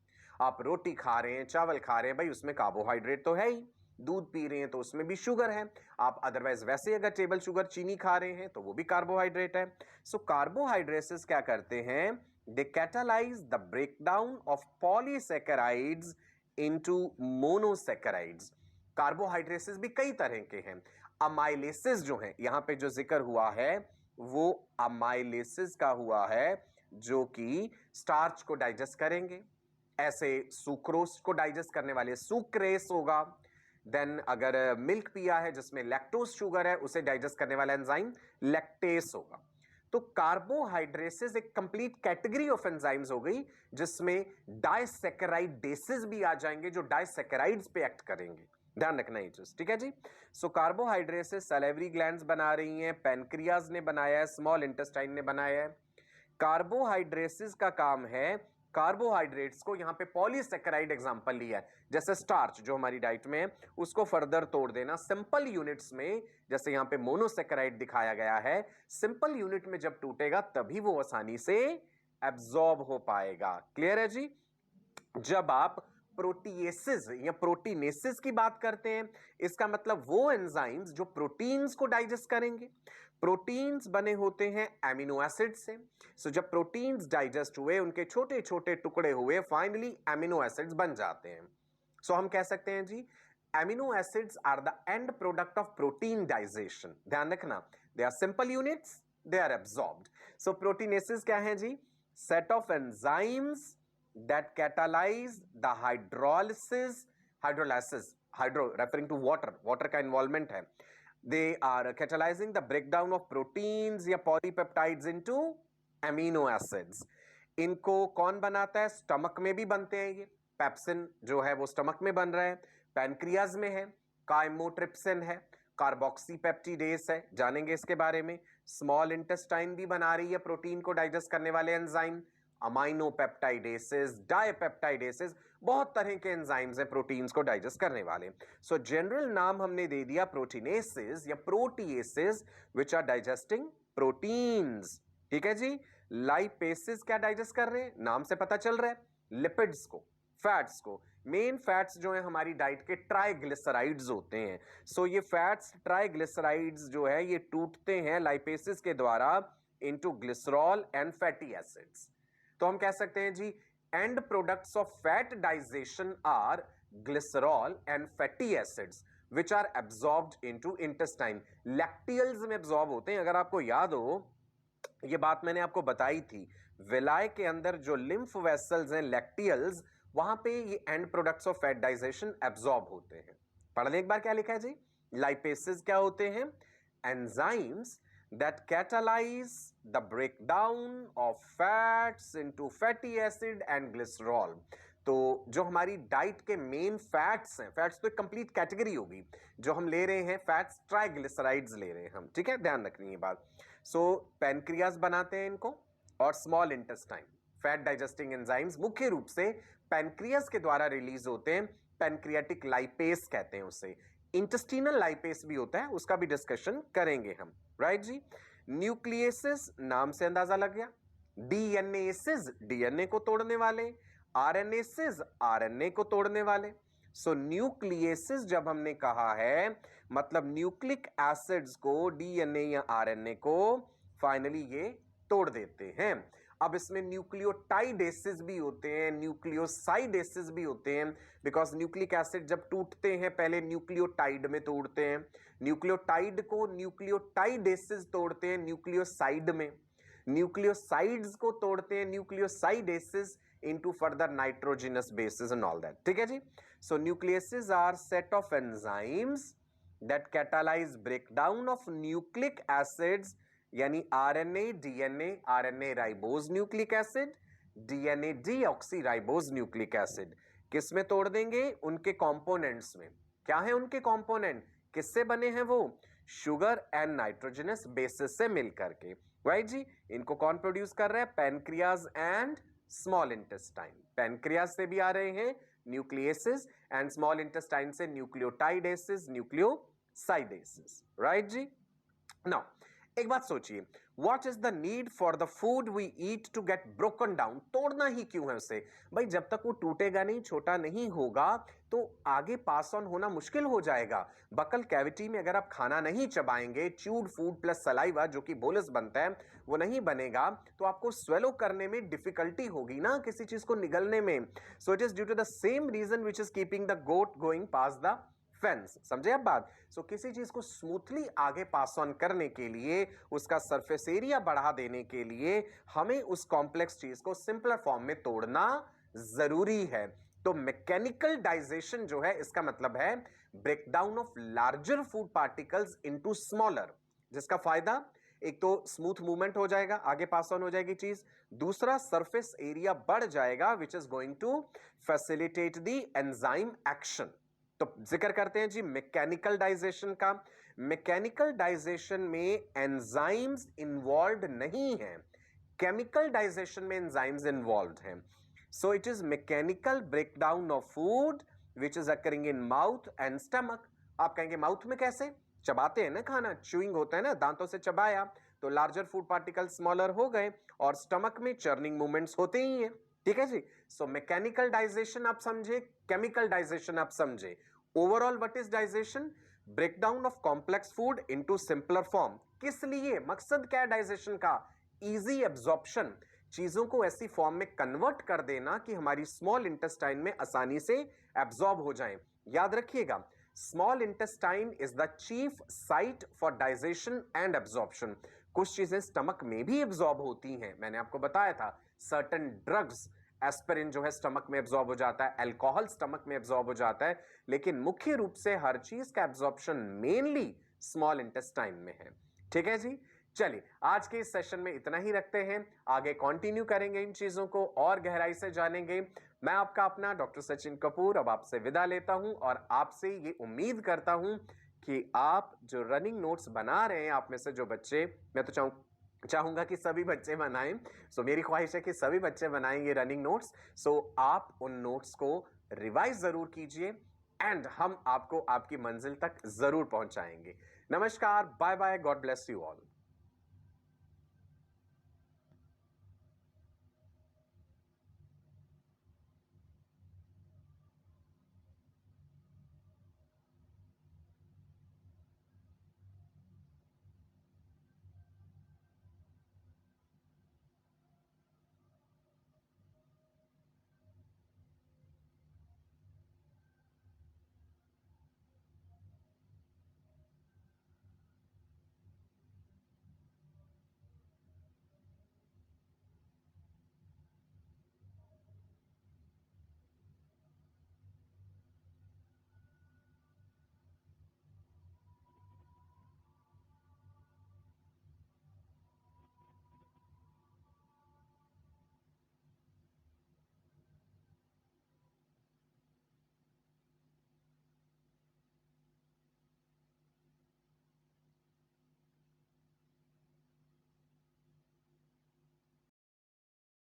आप रोटी खा रहे हैं, चावल खा रहे हैं, भाई उसमें कार्बोहाइड्रेट तो है ही। दूध पी रहे हैं तो उसमें भी शुगर है। आप अदरवाइज वैसे अगर टेबल शुगर चीनी खा रहे हैं तो वो भी कार्बोहाइड्रेट है। सो कार्बोहाइड्रेट्स क्या करते हैं, they catalyse the breakdown of polysaccharides into monosaccharides. Carbohydrates भी कई तरह के हैं। अमाइलेसिस जो है, यहां पे जो जिक्र हुआ है वो अमाइलेसिस का हुआ है जो कि स्टार्च को डाइजेस्ट करेंगे। ऐसे सुक्रोज को डाइजेस्ट करने वाले सुक्रेस होगा। देन अगर मिल्क पिया है जिसमें लैक्टोज शुगर है, उसे डाइजेस्ट करने वाला एंजाइम लैक्टेस होगा। तो कार्बोहाइड्रेसेस एक कंप्लीट कैटेगरी ऑफ एंजाइम्स हो गई जिसमें डाइसैकेराइडेसेस भी आ जाएंगे जो डाइसैकेराइड्स पे एक्ट करेंगे। ध्यान रखना ये चीज, ठीक है जी। सो कार्बोहाइड्रेसेस सैलिवरी ग्लैंड्स बना रही हैं, पैनक्रियाज ने बनाया है, स्मॉल इंटेस्टाइन ने बनाया है। कार्बोहाइड्रेसेस का काम है कार्बोहाइड्रेट्स को, यहां पे पॉलीसैकेराइड एग्जांपल लिया है, जैसे स्टार्च जो हमारी डाइट में है उसको फर्दर तोड़ देना सिंपल यूनिट्स में। जैसे यहां पे मोनोसैकेराइड दिखाया गया है, सिंपल यूनिट में जब टूटेगा तभी वो आसानी से एब्जॉर्ब हो पाएगा। क्लियर है जी। जब आप प्रोटीएसिस या प्रोटीनेसिस की बात करते हैं, इसका मतलब वो एंजाइम्स जो प्रोटीन्स को डाइजेस्ट करेंगे। प्रोटीन्स बने होते हैं एमिनो एसिड से। सो जब प्रोटीन्स डाइजेस्ट हुए, उनके छोटे छोटे टुकड़े हुए, फाइनली एमिनो एसिड्स बन जाते हैं। सो हम कह सकते हैं जी amino acids are the end product of protein digestion. ध्यान रखना, they are simple units, they are absorbed. So proteinases क्या है जी, set of enzymes that catalyze the hydrolysis hydro referring to water का involvement है। they are catalyzing the breakdown of proteins या polypeptides into amino acids। इनको कौन बनाता है, स्टमक में भी बनते हैं ये। पेप्सिन जो है वो स्टमक में बन रहा है, पैनक्रियाज में है, काइमोट्रिप्सिन है, कार्बोक्सीपेप्टिडेस है, जानेंगे इसके बारे में। स्मॉल इंटेस्टाइन भी बना रही है प्रोटीन को डाइजेस्ट करने वाले एंजाइम, अमाइनोपेप्टाइडेसेस, डाइपेप्टाइडेसेस, बहुत तरह के एंजाइम्स हैं प्रोटीन्स को डाइजेस्ट करने वाले। सो जनरल नाम हमने दे दिया प्रोटीनेसेस या प्रोटीएसेस विच आर डाइजेस्टिंग प्रोटीन्स। ठीक है जी। लाइपेसेस क्या डाइजेस्ट कर रहे हैं, नाम से पता चल रहा है, लिपिड्स को, फैट्स को। मेन फैट्स जो है हमारी डाइट के ट्राइग्लिसराइड्स होते हैं। सो ये फैट्स ट्राइग्लिसराइड्स जो है ये टूटते हैं लाइपेसेस के द्वारा into glycerol and fatty acids. तो हम कह सकते हैं जी end products of fat digestion are glycerol and fatty acids which are absorbed into intestine. Lacteals में एब्जॉर्ब होते हैं। अगर आपको याद हो, ये बात मैंने आपको बताई थी, विलाय के अंदर जो लिम्फ वेसल्स हैं लैक्टियल्स, वहां पे ये and products of fat digestion absorb होते हैं। पढ़ लें एक बार क्या लिखा है जी। लाइपेसेस क्या होते हैं, enzymes that catalyze the breakdown of fats into fatty acid and glycerol। तो जो हमारी डाइट के मेन फैट्स हैं, फैट्स तो एक कंप्लीट कैटेगरी होगी, जो हम ले रहे हैं फैट्स ट्राइग्लिसराइड्स ले रहे हैं हम, ठीक है, ध्यान रखनी है बात। सो पैनक्रियाज बनाते हैं इनको और small intestine, fat digesting enzymes मुख्य रूप से पैनक्रियाज के द्वारा रिलीज होते हैं। पैनक्रियाटिक लाइपेस कहते हैं उसे। इंटेस्टिनल लाइपेस भी होता है, उसका भी डिस्कशन करेंगे हम, राइट जी। न्यूक्लियसिस नाम से अंदाजा लग गया। डीएनएसिस डीएनए को तोड़ने वाले, आरएनएसिस आरएनए को तोड़ने वाले। सो न्यूक्लियेसिस जब हमने कहा है मतलब न्यूक्लिक एसिड्स को, डीएनए या आरएनए को फाइनली ये तोड़ देते हैं। अब इसमें न्यूक्लियोटाइडेसिस भी होते हैं, न्यूक्लियोसाइडेसिस भी होते हैं, बिकॉज न्यूक्लिक एसिड जब टूटते हैं पहले न्यूक्लियोटाइड में तोड़ते हैं, न्यूक्लियोटाइड को न्यूक्लियोटाइडेसिस तोड़ते हैं न्यूक्लियोसाइड में, न्यूक्लियोसाइड्स को तोड़ते हैं न्यूक्लियोसाइडेसिस into further nitrogenous bases and all that. ठीक है जी? So nucleases are set of enzymes that catalyze breakdown of nucleic acids, यानी RNA, DNA, RNA ribose nucleic acid, DNA deoxyribose nucleic acid. किस में तोड़ देंगे? उनके कंपोनेंट्स में। क्या है उनके कंपोनेंट? किससे बने हैं वो? शुगर एंड नाइट्रोजनस बेसिस से मिलकर के, राइट जी? इनको कौन प्रोड्यूस कर रहा है? Pancreas and small intestine. Pancreas से भी आ रहे हैं न्यूक्लियेसिस एंड स्मॉल इंटेस्टाइन से न्यूक्लियोटाइडेसिस, न्यूक्लियोसाइडेसिस, राइट जी? नाउ एक बात सोचिए, what is the need for the food we eat to get broken down? तोड़ना ही क्यों है उसे? भाई जब तक वो टूटेगा नहीं, छोटा नहीं होगा तो आगे पास ऑन होना मुश्किल हो जाएगा। बकल कैविटी में अगर आप खाना नहीं चबाएंगे, च्यूड फूड प्लस सलाइवा जो कि बोलस बनता है वो नहीं बनेगा, तो आपको स्वेलो करने में डिफिकल्टी होगी ना, किसी चीज को निगलने में। So it is due to the same reason which is keeping the goat going past the fence. समझे अब बात? सो किसी चीज को स्मूथली आगे पास ऑन करने के लिए, उसका सरफेस एरिया बढ़ा देने के लिए हमें उस कॉम्प्लेक्स चीज को सिंपलर फॉर्म में तोड़ना जरूरी है। तो मैकेनिकल डाइजेशन जो है इसका मतलब है breakdown of larger food particles into smaller, जिसका फायदा एक तो स्मूथ मूवमेंट हो जाएगा, आगे पास ऑन हो जाएगी चीज, दूसरा सरफेस एरिया बढ़ जाएगा which is going to facilitate the enzyme action. तो जिक्र करते हैं जी मैकेनिकल डाइजेशन का। मैकेनिकल डाइजेशन में एंजाइम्स इन्वॉल्व नहीं है, केमिकल डाइजेशन में एंजाइम्स इन्वॉल्व हैं। So it is mechanical breakdown of food which is occurring in mouth and stomach. आप कहेंगे माउथ में कैसे? चबाते हैं ना खाना, च्यूइंग होता है ना, दांतों से चबाया तो लार्जर फूड पार्टिकल स्मॉलर हो गए, और स्टमक में चर्निंग मूवमेंट्स होते ही हैं। ठीक है जी? सो मैकेनिकल डाइजेशन आप समझे, केमिकल डाइजेशन आप समझे। Overall what is digestion? Breakdown of complex food into simpler form. किस लिए? मकसद क्या है डाइजेशन का? इजी एब्जॉर्प्शन, चीजों को ऐसी फॉर्म में कन्वर्ट कर देना कि हमारी स्मॉल इंटेस्टाइन में आसानी से एब्जॉर्ब हो जाएं। याद रखिएगा, small intestine is the chief site for digestion and absorption. कुछ चीजें स्टमक में भी एब्जॉर्ब होती हैं, मैंने आपको बताया था। सर्टेन ड्रग्स, एस्पिरिन जो है स्टमक में एब्जॉर्ब हो जाता है, अल्कोहल स्टमक में एब्जॉर्ब हो जाता है, लेकिन मुख्य रूप से हर चीज का एब्जॉर्प्शन मेनली स्मॉल इंटेस्टाइन में है। ठीक है जी? चलिए आज के इस सेशन में इतना ही रखते हैं, आगे कंटिन्यू करेंगे इन चीजों को और गहराई से जानेंगे। मैं आपका अपना डॉक्टर सचिन कपूर अब आपसे विदा लेता हूं, और आपसे ये उम्मीद करता हूं कि आप जो रनिंग नोट्स बना रहे हैं, आप में से जो बच्चे, मैं तो चाहूंगा कि सभी बच्चे बनाएं। सो मेरी ख्वाहिश है कि सभी बच्चे बनाएं ये रनिंग नोट्स। सो आप उन नोट्स को रिवाइज जरूर कीजिए एंड हम आपको आपकी मंजिल तक जरूर पहुंचाएंगे। नमस्कार, bye bye, God bless you all.